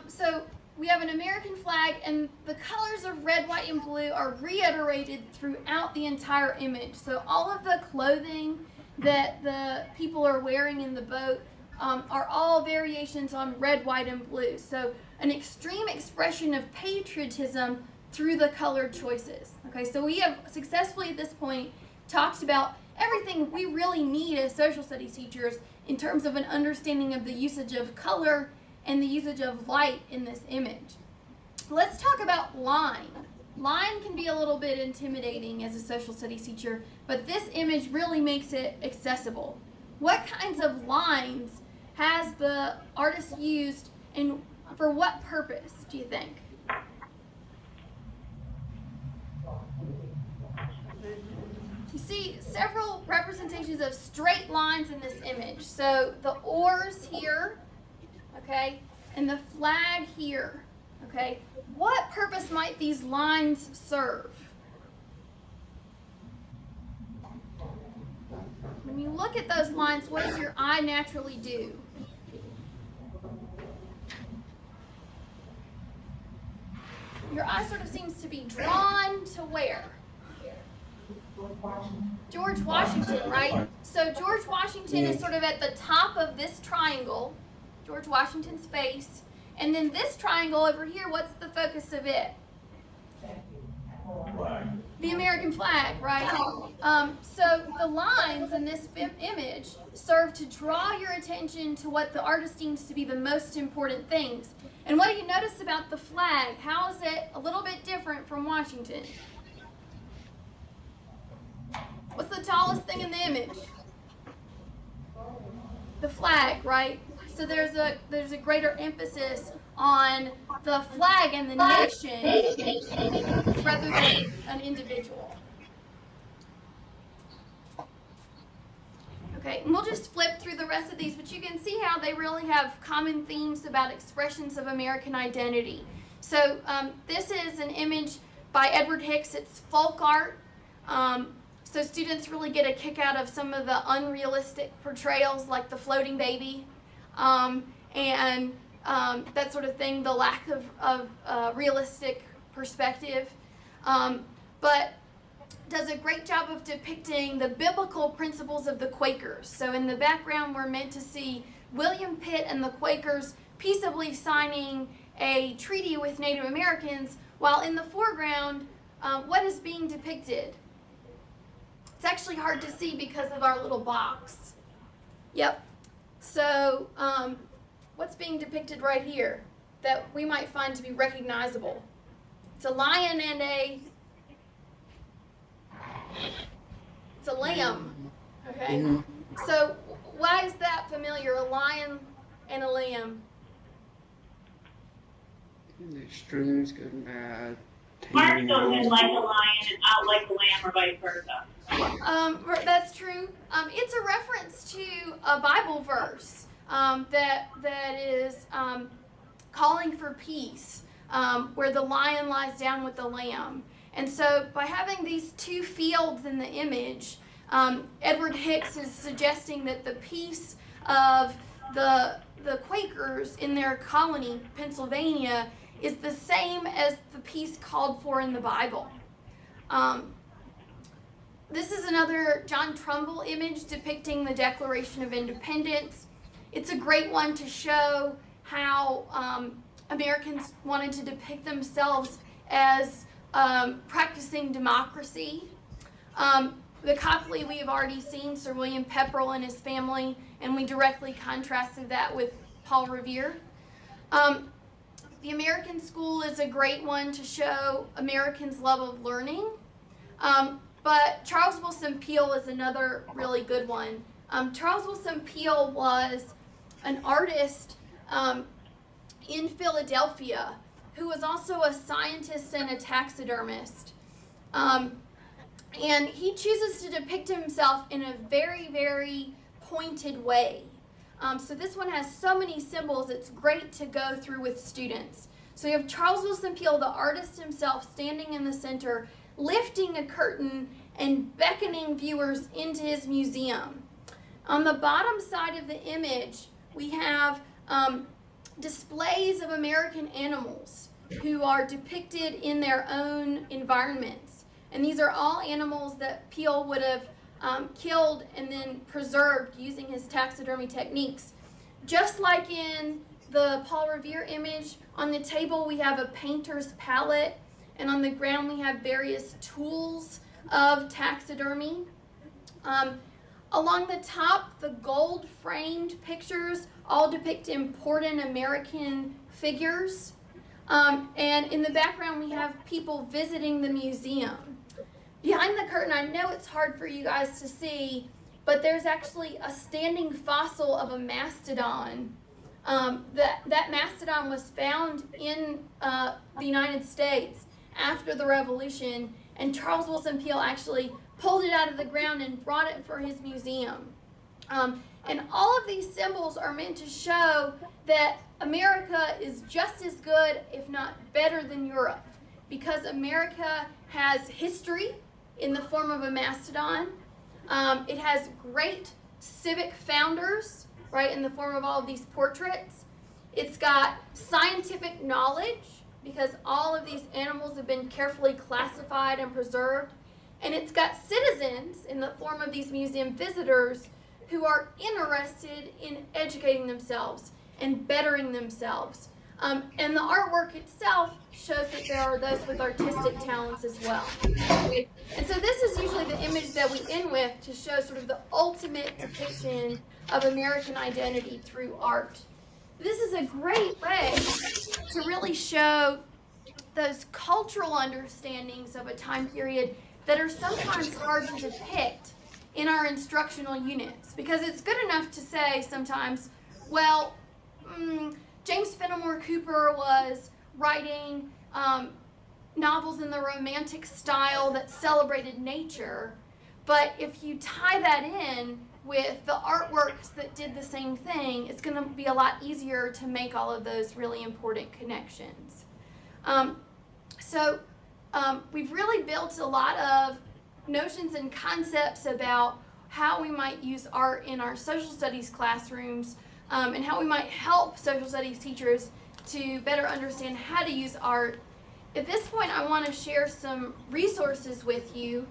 So we have an American flag, and the colors of red, white, and blue are reiterated throughout the entire image. So all of the clothing that the people are wearing in the boat are all variations on red, white, and blue. So an extreme expression of patriotism through the colored choices. Okay, so we have successfully at this point talked about everything we really need as social studies teachers in terms of an understanding of the usage of color and the usage of light in this image. Let's talk about line. Line can be a little bit intimidating as a social studies teacher, but this image really makes it accessible. What kinds of lines has the artist used and for what purpose, do you think? You see several representations of straight lines in this image. So the oars here, okay, and the flag here, okay. What purpose might these lines serve? When you look at those lines, what does your eye naturally do? Your eye sort of seems to be drawn to where? George Washington, right? So George Washington is sort of at the top of this triangle, George Washington's face, and then this triangle over here, what's the focus of it? The American flag, right? So the lines in this image serve to draw your attention to what the artist deems to be the most important things. And what do you notice about the flag? How is it a little bit different from Washington? What's the tallest thing in the image? The flag, right? So there's a greater emphasis on the flag and the nation rather than an individual. Okay, and we'll just flip through the rest of these, but you can see how they really have common themes about expressions of American identity. So this is an image by Edward Hicks. It's folk art. So students really get a kick out of some of the unrealistic portrayals like the floating baby and that sort of thing, the lack of realistic perspective. But does a great job of depicting the biblical principles of the Quakers. So in the background, we're meant to see William Pitt and the Quakers peaceably signing a treaty with Native Americans, while in the foreground, what is being depicted? It's actually hard to see because of our little box. Yep. So what's being depicted right here that we might find to be recognizable? It's a lion and it's a lamb. Okay. Mm-hmm. So why is that familiar? A lion and a lamb. The extremes, good and bad. Mark goes in like a lion and out like a lamb, or vice versa. That's true. It's a reference to a Bible verse that is calling for peace, where the lion lies down with the lamb. And so by having these two fields in the image, Edward Hicks is suggesting that the peace of the Quakers in their colony, Pennsylvania, is the same as the peace called for in the Bible. This is another John Trumbull image depicting the Declaration of Independence. It's a great one to show how Americans wanted to depict themselves as practicing democracy. The Copley we have already seen, Sir William Pepperell and his family, and we directly contrasted that with Paul Revere. The American School is a great one to show Americans' love of learning. But Charles Willson Peale is another really good one. Charles Willson Peale was an artist in Philadelphia who was also a scientist and a taxidermist. And he chooses to depict himself in a very, very pointed way. So this one has so many symbols, it's great to go through with students. So you have Charles Willson Peale, the artist himself, standing in the center, lifting a curtain and beckoning viewers into his museum. On the bottom side of the image, we have displays of American animals who are depicted in their own environments. And these are all animals that Peale would have killed and then preserved using his taxidermy techniques. Just like in the Paul Revere image, on the table we have a painter's palette, and on the ground we have various tools of taxidermy. Along the top, the gold framed pictures all depict important American figures. And in the background we have people visiting the museum. Behind the curtain, I know it's hard for you guys to see, but there's actually a standing fossil of a mastodon. That mastodon was found in the United States after the Revolution, and Charles Willson Peale actually pulled it out of the ground and brought it for his museum. And all of these symbols are meant to show that America is just as good, if not better than Europe, because America has history in the form of a mastodon. It has great civic founders, right, in the form of all of these portraits. It's got scientific knowledge, because all of these animals have been carefully classified and preserved. And it's got citizens in the form of these museum visitors who are interested in educating themselves and bettering themselves. And the artwork itself shows that there are those with artistic talents as well. And so this is usually the image that we end with to show sort of the ultimate depiction of American identity through art. This is a great way to really show those cultural understandings of a time period that are sometimes hard to depict in our instructional units, because it's good enough to say sometimes, well, James Fenimore Cooper was writing novels in the Romantic style that celebrated nature, but if you tie that in with the artworks that did the same thing, it's going to be a lot easier to make all of those really important connections. We've really built a lot of notions and concepts about how we might use art in our social studies classrooms, and how we might help social studies teachers to better understand how to use art. At this point, I want to share some resources with you.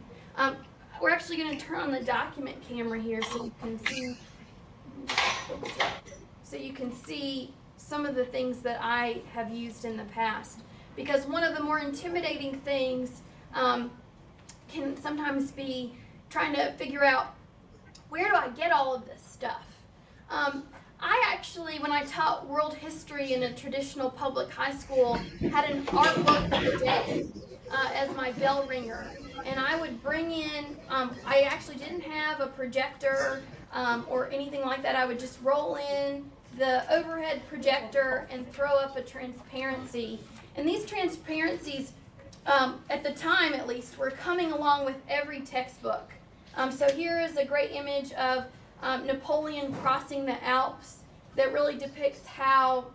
We're actually going to turn on the document camera here so you can see some of the things that I have used in the past. Because one of the more intimidating things can sometimes be trying to figure out, where do I get all of this stuff? I actually, when I taught world history in a traditional public high school, had an artwork of the day as my bell ringer. And I would bring in, I actually didn't have a projector or anything like that. I would just roll in the overhead projector and throw up a transparency. And these transparencies, at the time at least, were coming along with every textbook. So here is a great image of Napoleon crossing the Alps that really depicts how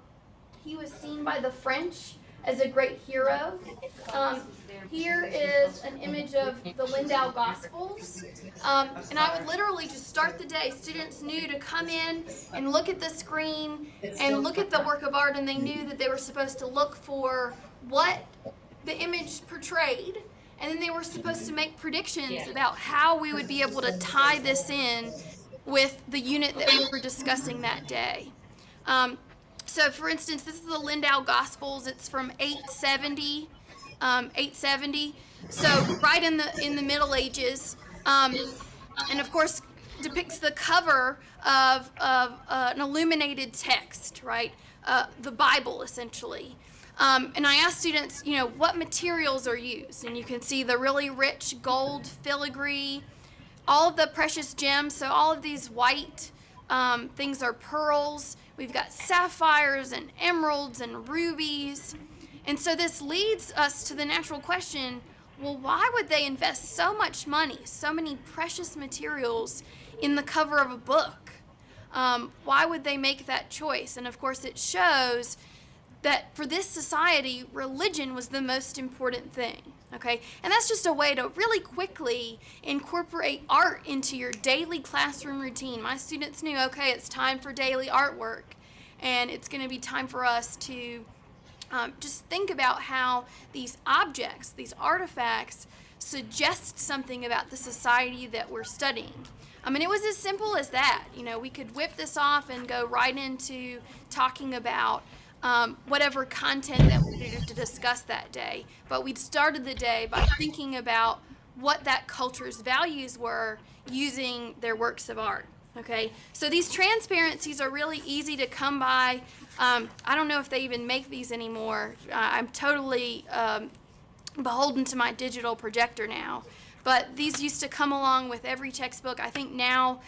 he was seen by the French as a great hero. Here is an image of the Lindau Gospels. And I would literally just start the day. Students knew to come in and look at the screen and look at the work of art, and they knew that they were supposed to look for what the image portrayed, and then they were supposed to make predictions about how we would be able to tie this in with the unit that we were discussing that day. So for instance, this is the Lindau Gospels. It's from 870. So right in the Middle Ages, and of course depicts the cover of an illuminated text, right? The Bible, essentially. And I asked students, what materials are used? And you can see the really rich gold filigree, all of the precious gems. So all of these white things are pearls. We've got sapphires and emeralds and rubies. And so this leads us to the natural question, well, why would they invest so much money, so many precious materials in the cover of a book? Why would they make that choice? And of course it shows that for this society, religion was the most important thing, okay? And that's just a way to really quickly incorporate art into your daily classroom routine. My students knew, okay, it's time for daily artwork, and it's gonna be time for us to just think about how these objects, these artifacts, suggest something about the society that we're studying. And it was as simple as that. We could whip this off and go right into talking about whatever content that we needed to discuss that day. But we'd started the day by thinking about what that culture's values were using their works of art. Okay, so these transparencies are really easy to come by. I don't know if they even make these anymore. I'm totally beholden to my digital projector now. But these used to come along with every textbook. I think now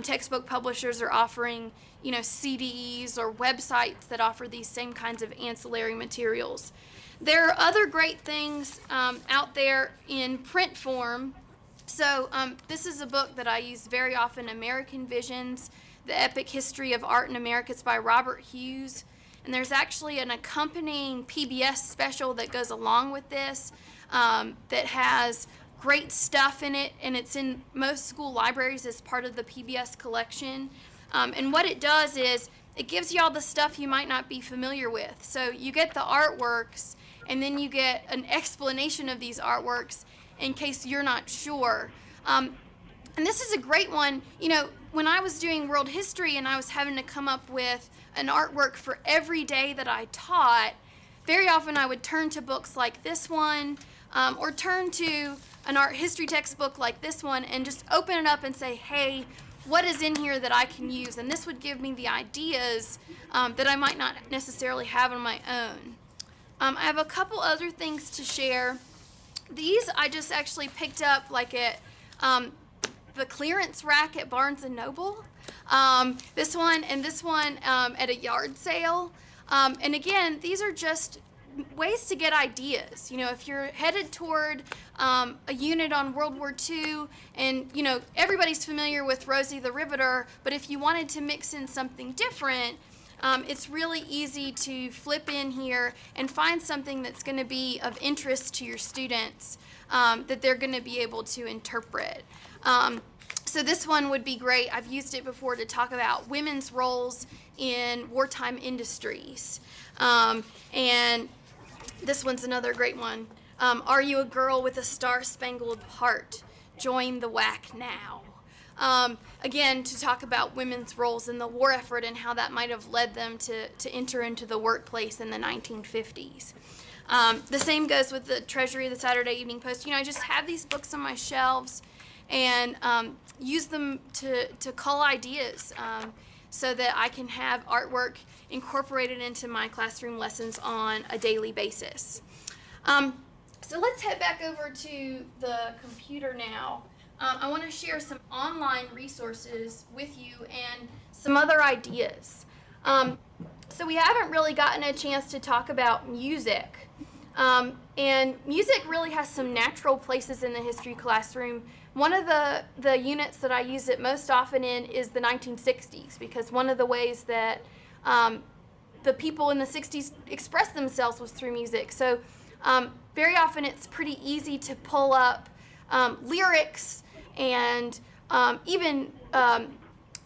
textbook publishers are offering, CDs or websites that offer these same kinds of ancillary materials. There are other great things out there in print form So this is a book that I use very often, American Visions, The Epic History of Art in America. It's by Robert Hughes. And there's actually an accompanying PBS special that goes along with this that has great stuff in it, and it's in most school libraries as part of the PBS collection. And what it does is it gives you all the stuff you might not be familiar with. So you get the artworks, and then you get an explanation of these artworks in case you're not sure. And this is a great one. You know, when I was doing world history and I was having to come up with an artwork for every day that I taught, very often I would turn to books like this one, or turn to an art history textbook like this one and just open it up and say, hey, what is in here that I can use? And this would give me the ideas that I might not necessarily have on my own. I have a couple other things to share. These I just actually picked up like at the clearance rack at Barnes & Noble. This one and this one at a yard sale. And again, these are just ways to get ideas. You know, if you're headed toward a unit on World War II, and you know everybody's familiar with Rosie the Riveter, but if you wanted to mix in something different, it's really easy to flip in here and find something that's going to be of interest to your students that they're going to be able to interpret. So this one would be great. I've used it before to talk about women's roles in wartime industries. And this one's another great one. Are you a girl with a star-spangled heart? Join the WAC now. Again, to talk about women's roles in the war effort and how that might have led them to enter into the workplace in the 1950s. The same goes with the Treasury of the Saturday Evening Post. You know, I just have these books on my shelves and use them to cull ideas so that I can have artwork incorporated into my classroom lessons on a daily basis. So let's head back over to the computer now. I want to share some online resources with you and some other ideas. So we haven't really gotten a chance to talk about music. And music really has some natural places in the history classroom. One of the units that I use it most often in is the 1960s, because one of the ways that the people in the 60s expressed themselves was through music. So very often it's pretty easy to pull up lyrics and even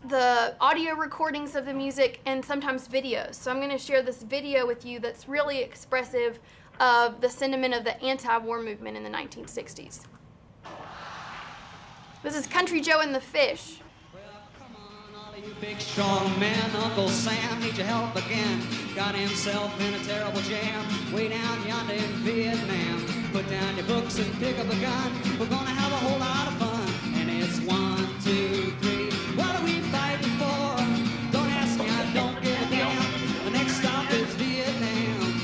the audio recordings of the music and sometimes videos. So I'm going to share this video with you that's really expressive of the sentiment of the anti-war movement in the 1960s. This is Country Joe and the Fish. Well, come on, all of you big strong men. Uncle Sam needs your help again. Got himself in a terrible jam way down yonder in Vietnam. Put down your books and pick up a gun. We're gonna have a whole lot of fun. And it's 1, 2, 3. What are we fighting for? Don't ask me, I don't give a damn. The next stop is Vietnam.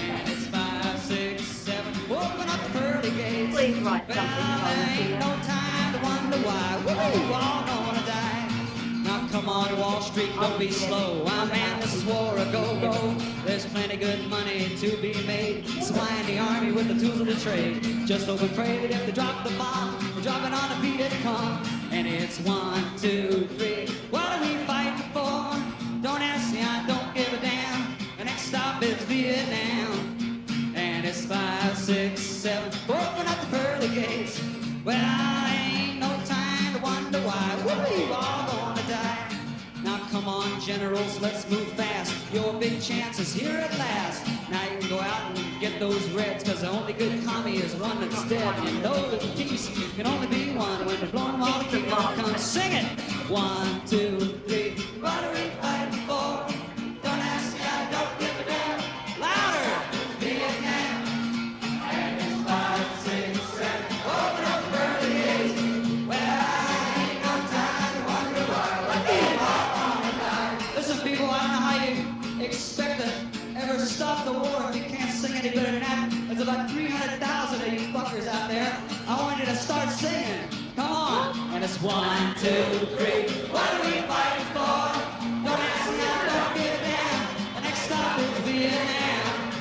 And it's 5, 6, 7. Open up the pearly gates. Please write something Well, ain't no time to wonder why. Woo, all gonna die. Now come on, Wall Street, don't be slow. Ah, man, this is war, a go-go. There's plenty good money to be made. Supplying the army with the tools of the trade. Just hope and pray that if they drop the bomb, we're dropping on a beat it come. And it's 1, 2, 3. What are we fighting for? Don't ask me, I don't give a damn. The next stop is Vietnam. And it's 5, 6, 7. Open up the pearly gates. Well, ain't no time to wonder why. We're all gonna die. Now come on, generals, let's move fast. Your big chance is here at last. Now you can go out and get those reds, cause the only good commie is one that's dead. And know that peace can only be one when the blowing while the kingdom comes. Sing it! 1, 2, 3. What are we fighting for? Don't ask me, I don't give a damn. Louder! Vietnam. And it's 5, 6, 7. Open up the pearly gates. Well, I ain't no time to wonder why. We're all gonna die. Listen, people, I don't know how you expect to ever stop the war if you can't sing any better than that. There's about 300,000 of you fuckers out there. I want you to start singing. Come on. And it's 1, 2, 3. What are we fighting for? Don't ask me, I don't give a damn. The next stop is Vietnam.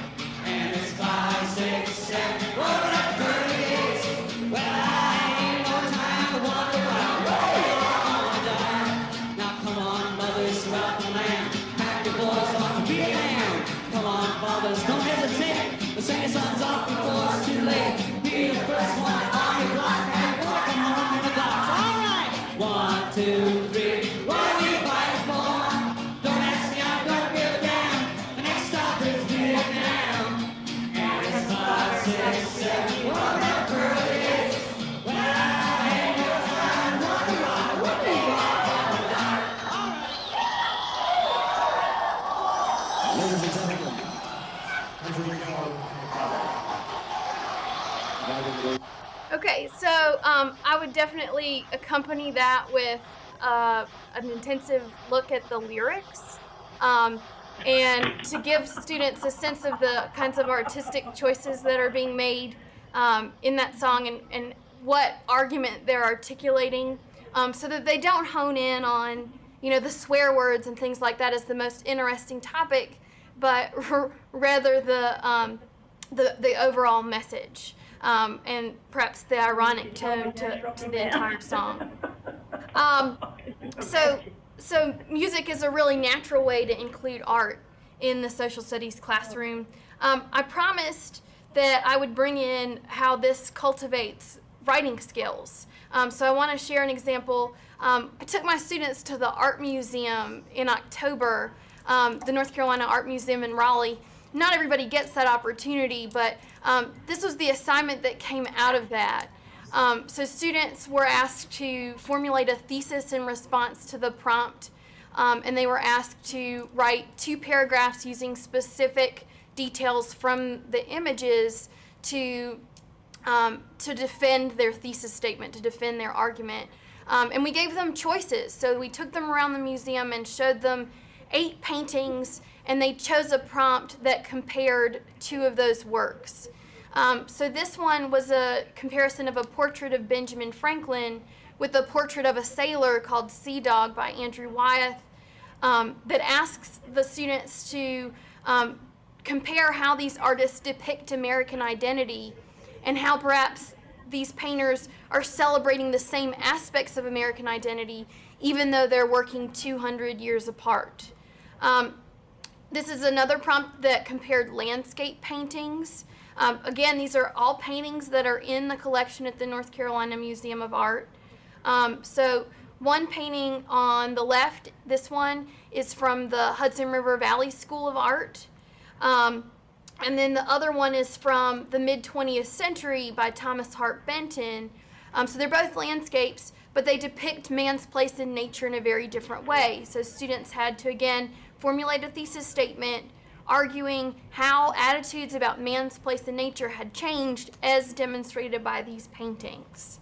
And it's 5, 6, 7. Open up the pearly gates. Well, I ain't no time. hit. The second sun's off before it's too late. Be the first one on your block and welcome home in the box. All right. 1, 2, 3. What are we fighting for? Don't ask me, I don't give a damn. The next stop is Vietnam. And it's 5, 6, 7. Whatever it is. Well, I ain't no time. Wonder why. We'll be all dark. Ladies and gentlemen, Okay, so I would definitely accompany that with an intensive look at the lyrics, and to give students a sense of the kinds of artistic choices that are being made in that song, and what argument they're articulating, so that they don't hone in on, you know, the swear words and things like that as the most interesting topic, but rather the overall message, and perhaps the ironic tone to the entire song. So music is a really natural way to include art in the social studies classroom. I promised that I would bring in how this cultivates writing skills. So I want to share an example. I took my students to the art museum in October, the North Carolina Art Museum in Raleigh. Not everybody gets that opportunity, but this was the assignment that came out of that. So students were asked to formulate a thesis in response to the prompt, and they were asked to write 2 paragraphs using specific details from the images to defend their thesis statement, to defend their argument. And we gave them choices. So we took them around the museum and showed them 8 paintings, and they chose a prompt that compared 2 of those works. So this one was a comparison of a portrait of Benjamin Franklin with a portrait of a sailor called Sea Dog by Andrew Wyeth, that asks the students to compare how these artists depict American identity, and how perhaps these painters are celebrating the same aspects of American identity even though they're working 200 years apart. This is another prompt that compared landscape paintings. Again, these are all paintings that are in the collection at the North Carolina Museum of Art. So one painting on the left, this one, is from the Hudson River Valley School of Art. And then the other one is from the mid-20th century by Thomas Hart Benton. So they're both landscapes, but they depict man's place in nature in a very different way. So students had to, again, formulate a thesis statement arguing how attitudes about man's place in nature had changed as demonstrated by these paintings.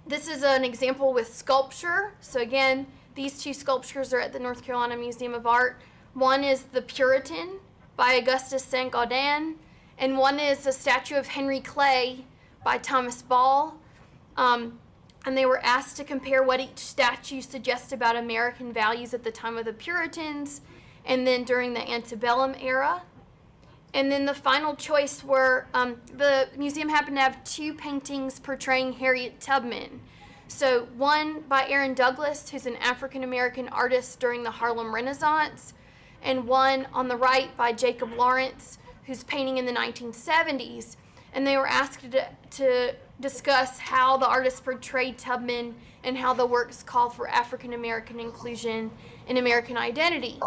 This is an example with sculpture. So again, these 2 sculptures are at the North Carolina Museum of Art. One is The Puritan by Augustus Saint Gaudens, and one is a statue of Henry Clay by Thomas Ball. And they were asked to compare what each statue suggests about American values at the time of the Puritans, and then during the antebellum era. And then the final choice were, the museum happened to have 2 paintings portraying Harriet Tubman. So one by Aaron Douglas, who's an African-American artist during the Harlem Renaissance, and one on the right by Jacob Lawrence, who's painting in the 1970s. And they were asked to discuss how the artist portrayed Tubman and how the works call for African-American inclusion in American identity.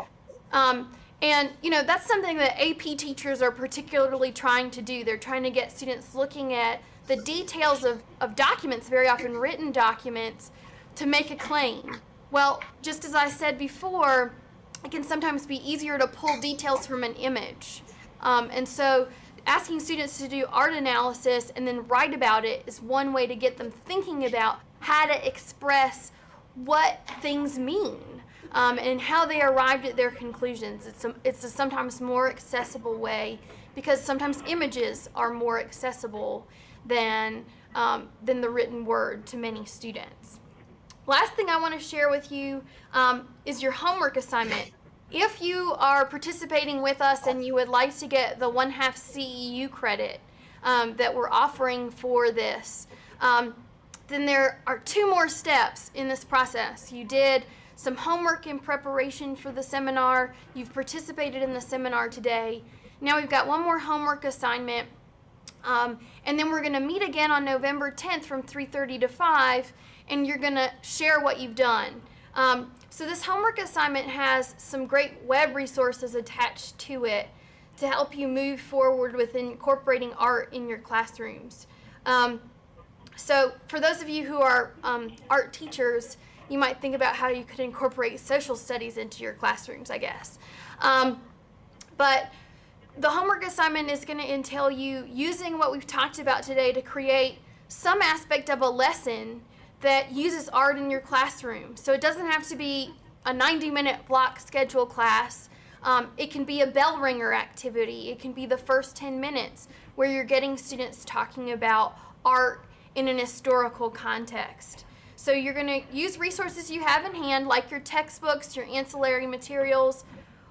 And, you know, that's something that AP teachers are particularly trying to do. They're trying to get students looking at the details of documents, very often written documents, to make a claim. Well, just as I said before, it can sometimes be easier to pull details from an image. And so asking students to do art analysis and then write about it is one way to get them thinking about how to express what things mean, and how they arrived at their conclusions. It's a sometimes more accessible way, because sometimes images are more accessible than the written word to many students. Last thing I want to share with you is your homework assignment. If you are participating with us and you would like to get the 1/2 CEU credit that we're offering for this, then there are 2 more steps in this process. You did some homework in preparation for the seminar. You've participated in the seminar today. Now we've got one more homework assignment. And then we're going to meet again on November 10th from 3:30 to 5, and you're going to share what you've done. So this homework assignment has some great web resources attached to it to help you move forward with incorporating art in your classrooms. So for those of you who are art teachers, you might think about how you could incorporate social studies into your classrooms, I guess. But the homework assignment is going to entail you using what we've talked about today to create some aspect of a lesson that uses art in your classroom. So it doesn't have to be a 90-minute block schedule class. It can be a bell ringer activity. It can be the first 10 minutes where you're getting students talking about art in an historical context. So you're going to use resources you have in hand, like your textbooks, your ancillary materials,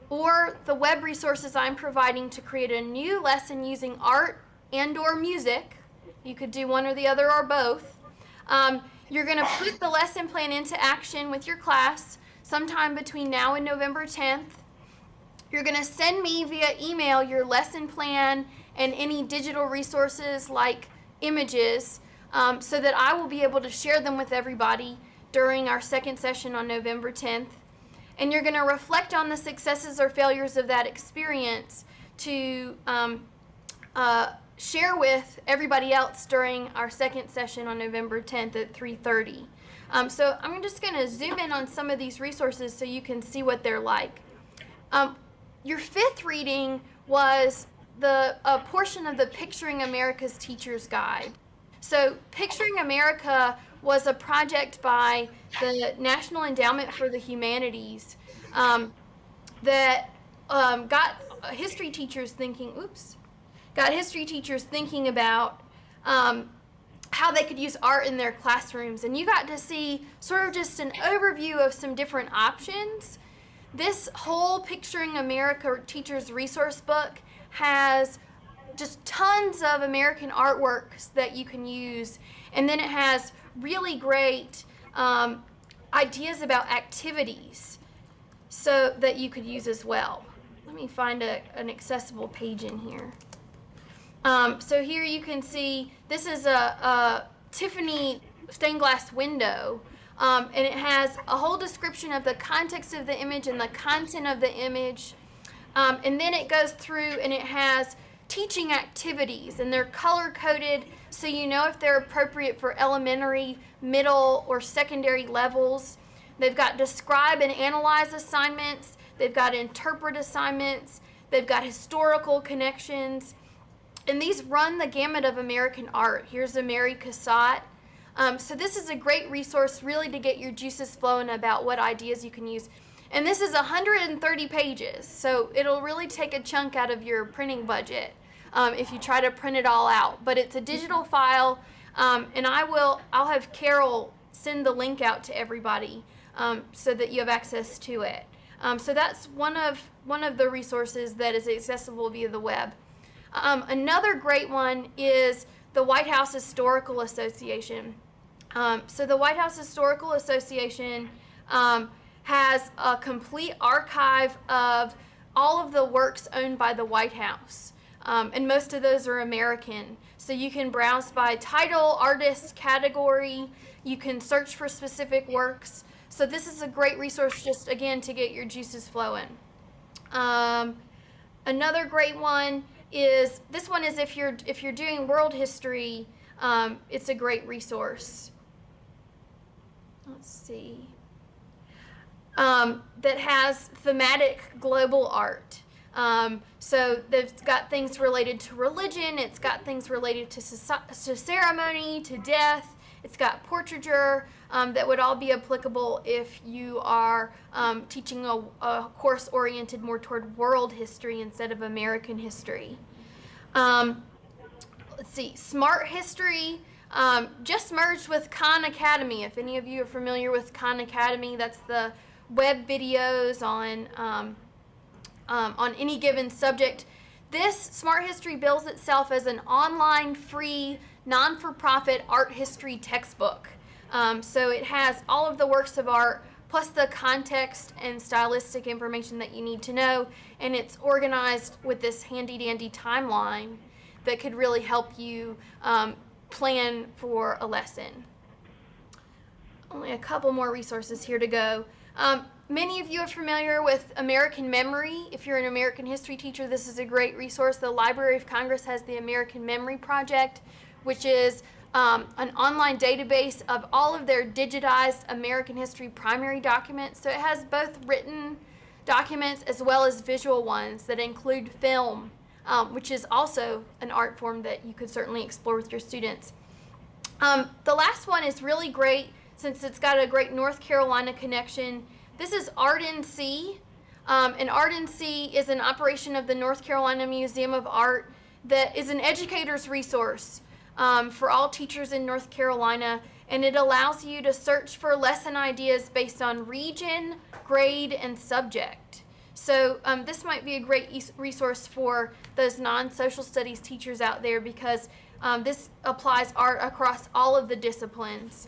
or the web resources I'm providing to create a new lesson using art and/or music. You could do one or the other or both. You're going to put the lesson plan into action with your class sometime between now and November 10th. You're going to send me via email your lesson plan and any digital resources like images so that I will be able to share them with everybody during our second session on November 10th. And you're going to reflect on the successes or failures of that experience to share with everybody else during our second session on November 10th at 3:30. So I'm just going to zoom in on some of these resources so you can see what they're like. Your fifth reading was a portion of the Picturing America's Teacher's Guide. So Picturing America was a project by the National Endowment for the Humanities that got history teachers thinking about how they could use art in their classrooms. And you got to see sort of just an overview of some different options. This whole Picturing America Teachers Resource Book has just tons of American artworks that you can use. And then it has really great ideas about activities so that you could use as well. Let me find an accessible page in here. So here you can see this is a Tiffany stained glass window, and it has a whole description of the context of the image and the content of the image. And then it goes through and it has teaching activities, and they're color-coded so you know if they're appropriate for elementary, middle, or secondary levels. They've got describe and analyze assignments. They've got interpret assignments. They've got historical connections. And these run the gamut of American art. Here's a Mary Cassatt. So this is a great resource really to get your juices flowing about what ideas you can use. And this is 130 pages, so it'll really take a chunk out of your printing budget if you try to print it all out. But it's a digital file, and I'll have Carol send the link out to everybody so that you have access to it. So that's one of the resources that is accessible via the web. Another great one is the White House Historical Association. So the White House Historical Association has a complete archive of all of the works owned by the White House. And most of those are American. So you can browse by title, artist, category. You can search for specific works. So this is a great resource just, again, to get your juices flowing. Another great one is, this one is if you're doing world history, it's a great resource. Let's see. That has thematic global art. So they've got things related to religion, it's got things related to ceremony, to death, it's got portraiture, that would all be applicable if you are teaching a course oriented more toward world history instead of American history. Let's see, Smart History just merged with Khan Academy. If any of you are familiar with Khan Academy, that's the web videos on any given subject. This Smart History bills itself as an online, free, non-for-profit art history textbook. So it has all of the works of art plus the context and stylistic information that you need to know, and it's organized with this handy-dandy timeline that could really help you plan for a lesson. Only a couple more resources here to go. Many of you are familiar with American Memory. If you're an American history teacher, this is a great resource. The Library of Congress has the American Memory Project, which is an online database of all of their digitized American history primary documents. So it has both written documents as well as visual ones that include film, which is also an art form that you could certainly explore with your students. The last one is really great since it's got a great North Carolina connection. This is Art NC, and Art NC is an operation of the North Carolina Museum of Art that is an educator's resource for all teachers in North Carolina, and it allows you to search for lesson ideas based on region, grade, and subject. So this might be a great resource for those non-social studies teachers out there because this applies art across all of the disciplines.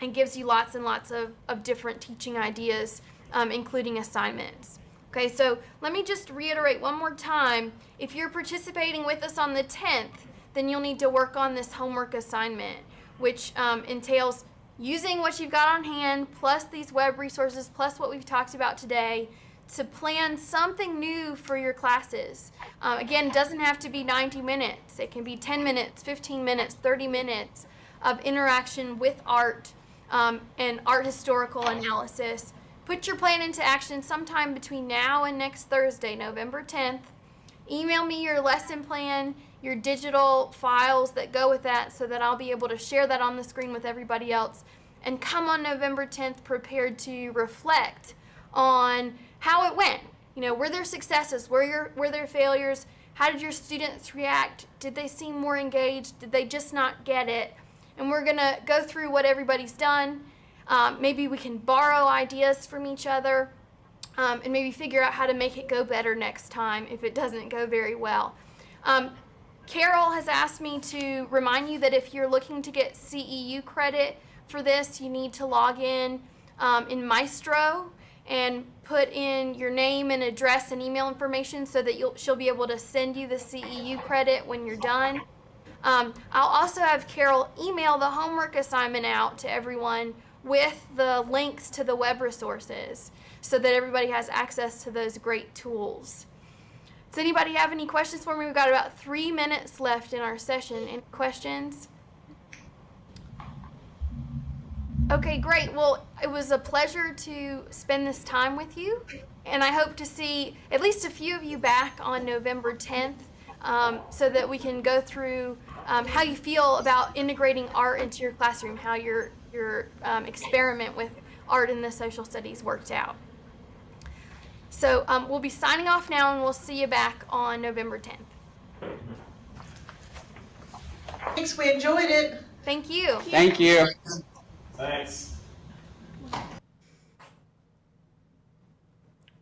And gives you lots and lots of different teaching ideas, including assignments. Okay, so let me just reiterate one more time. If you're participating with us on the 10th, then you'll need to work on this homework assignment, which entails using what you've got on hand, plus these web resources, plus what we've talked about today, to plan something new for your classes. Again, it doesn't have to be 90 minutes. It can be 10 minutes, 15 minutes, 30 minutes of interaction with art and art historical analysis. Put your plan into action sometime between now and next Thursday, November 10th. Email me your lesson plan, your digital files that go with that so that I'll be able to share that on the screen with everybody else. And come on November 10th prepared to reflect on how it went. You know, were there successes? Were there failures? How did your students react? Did they seem more engaged? Did they just not get it? And we're going to go through what everybody's done. Maybe we can borrow ideas from each other and maybe figure out how to make it go better next time if it doesn't go very well. Carol has asked me to remind you that if you're looking to get CEU credit for this, you need to log in Maestro and put in your name and address and email information so that she'll be able to send you the CEU credit when you're done. I'll also have Carol email the homework assignment out to everyone with the links to the web resources so that everybody has access to those great tools. Does anybody have any questions for me? We've got about 3 minutes left in our session. Any questions? Okay, great. Well, it was a pleasure to spend this time with you, and I hope to see at least a few of you back on November 10th so that we can go through how you feel about integrating art into your classroom, how your experiment with art in the social studies worked out. So we'll be signing off now, and we'll see you back on November 10th. Thanks, we enjoyed it. Thank you. Thank you. Thanks.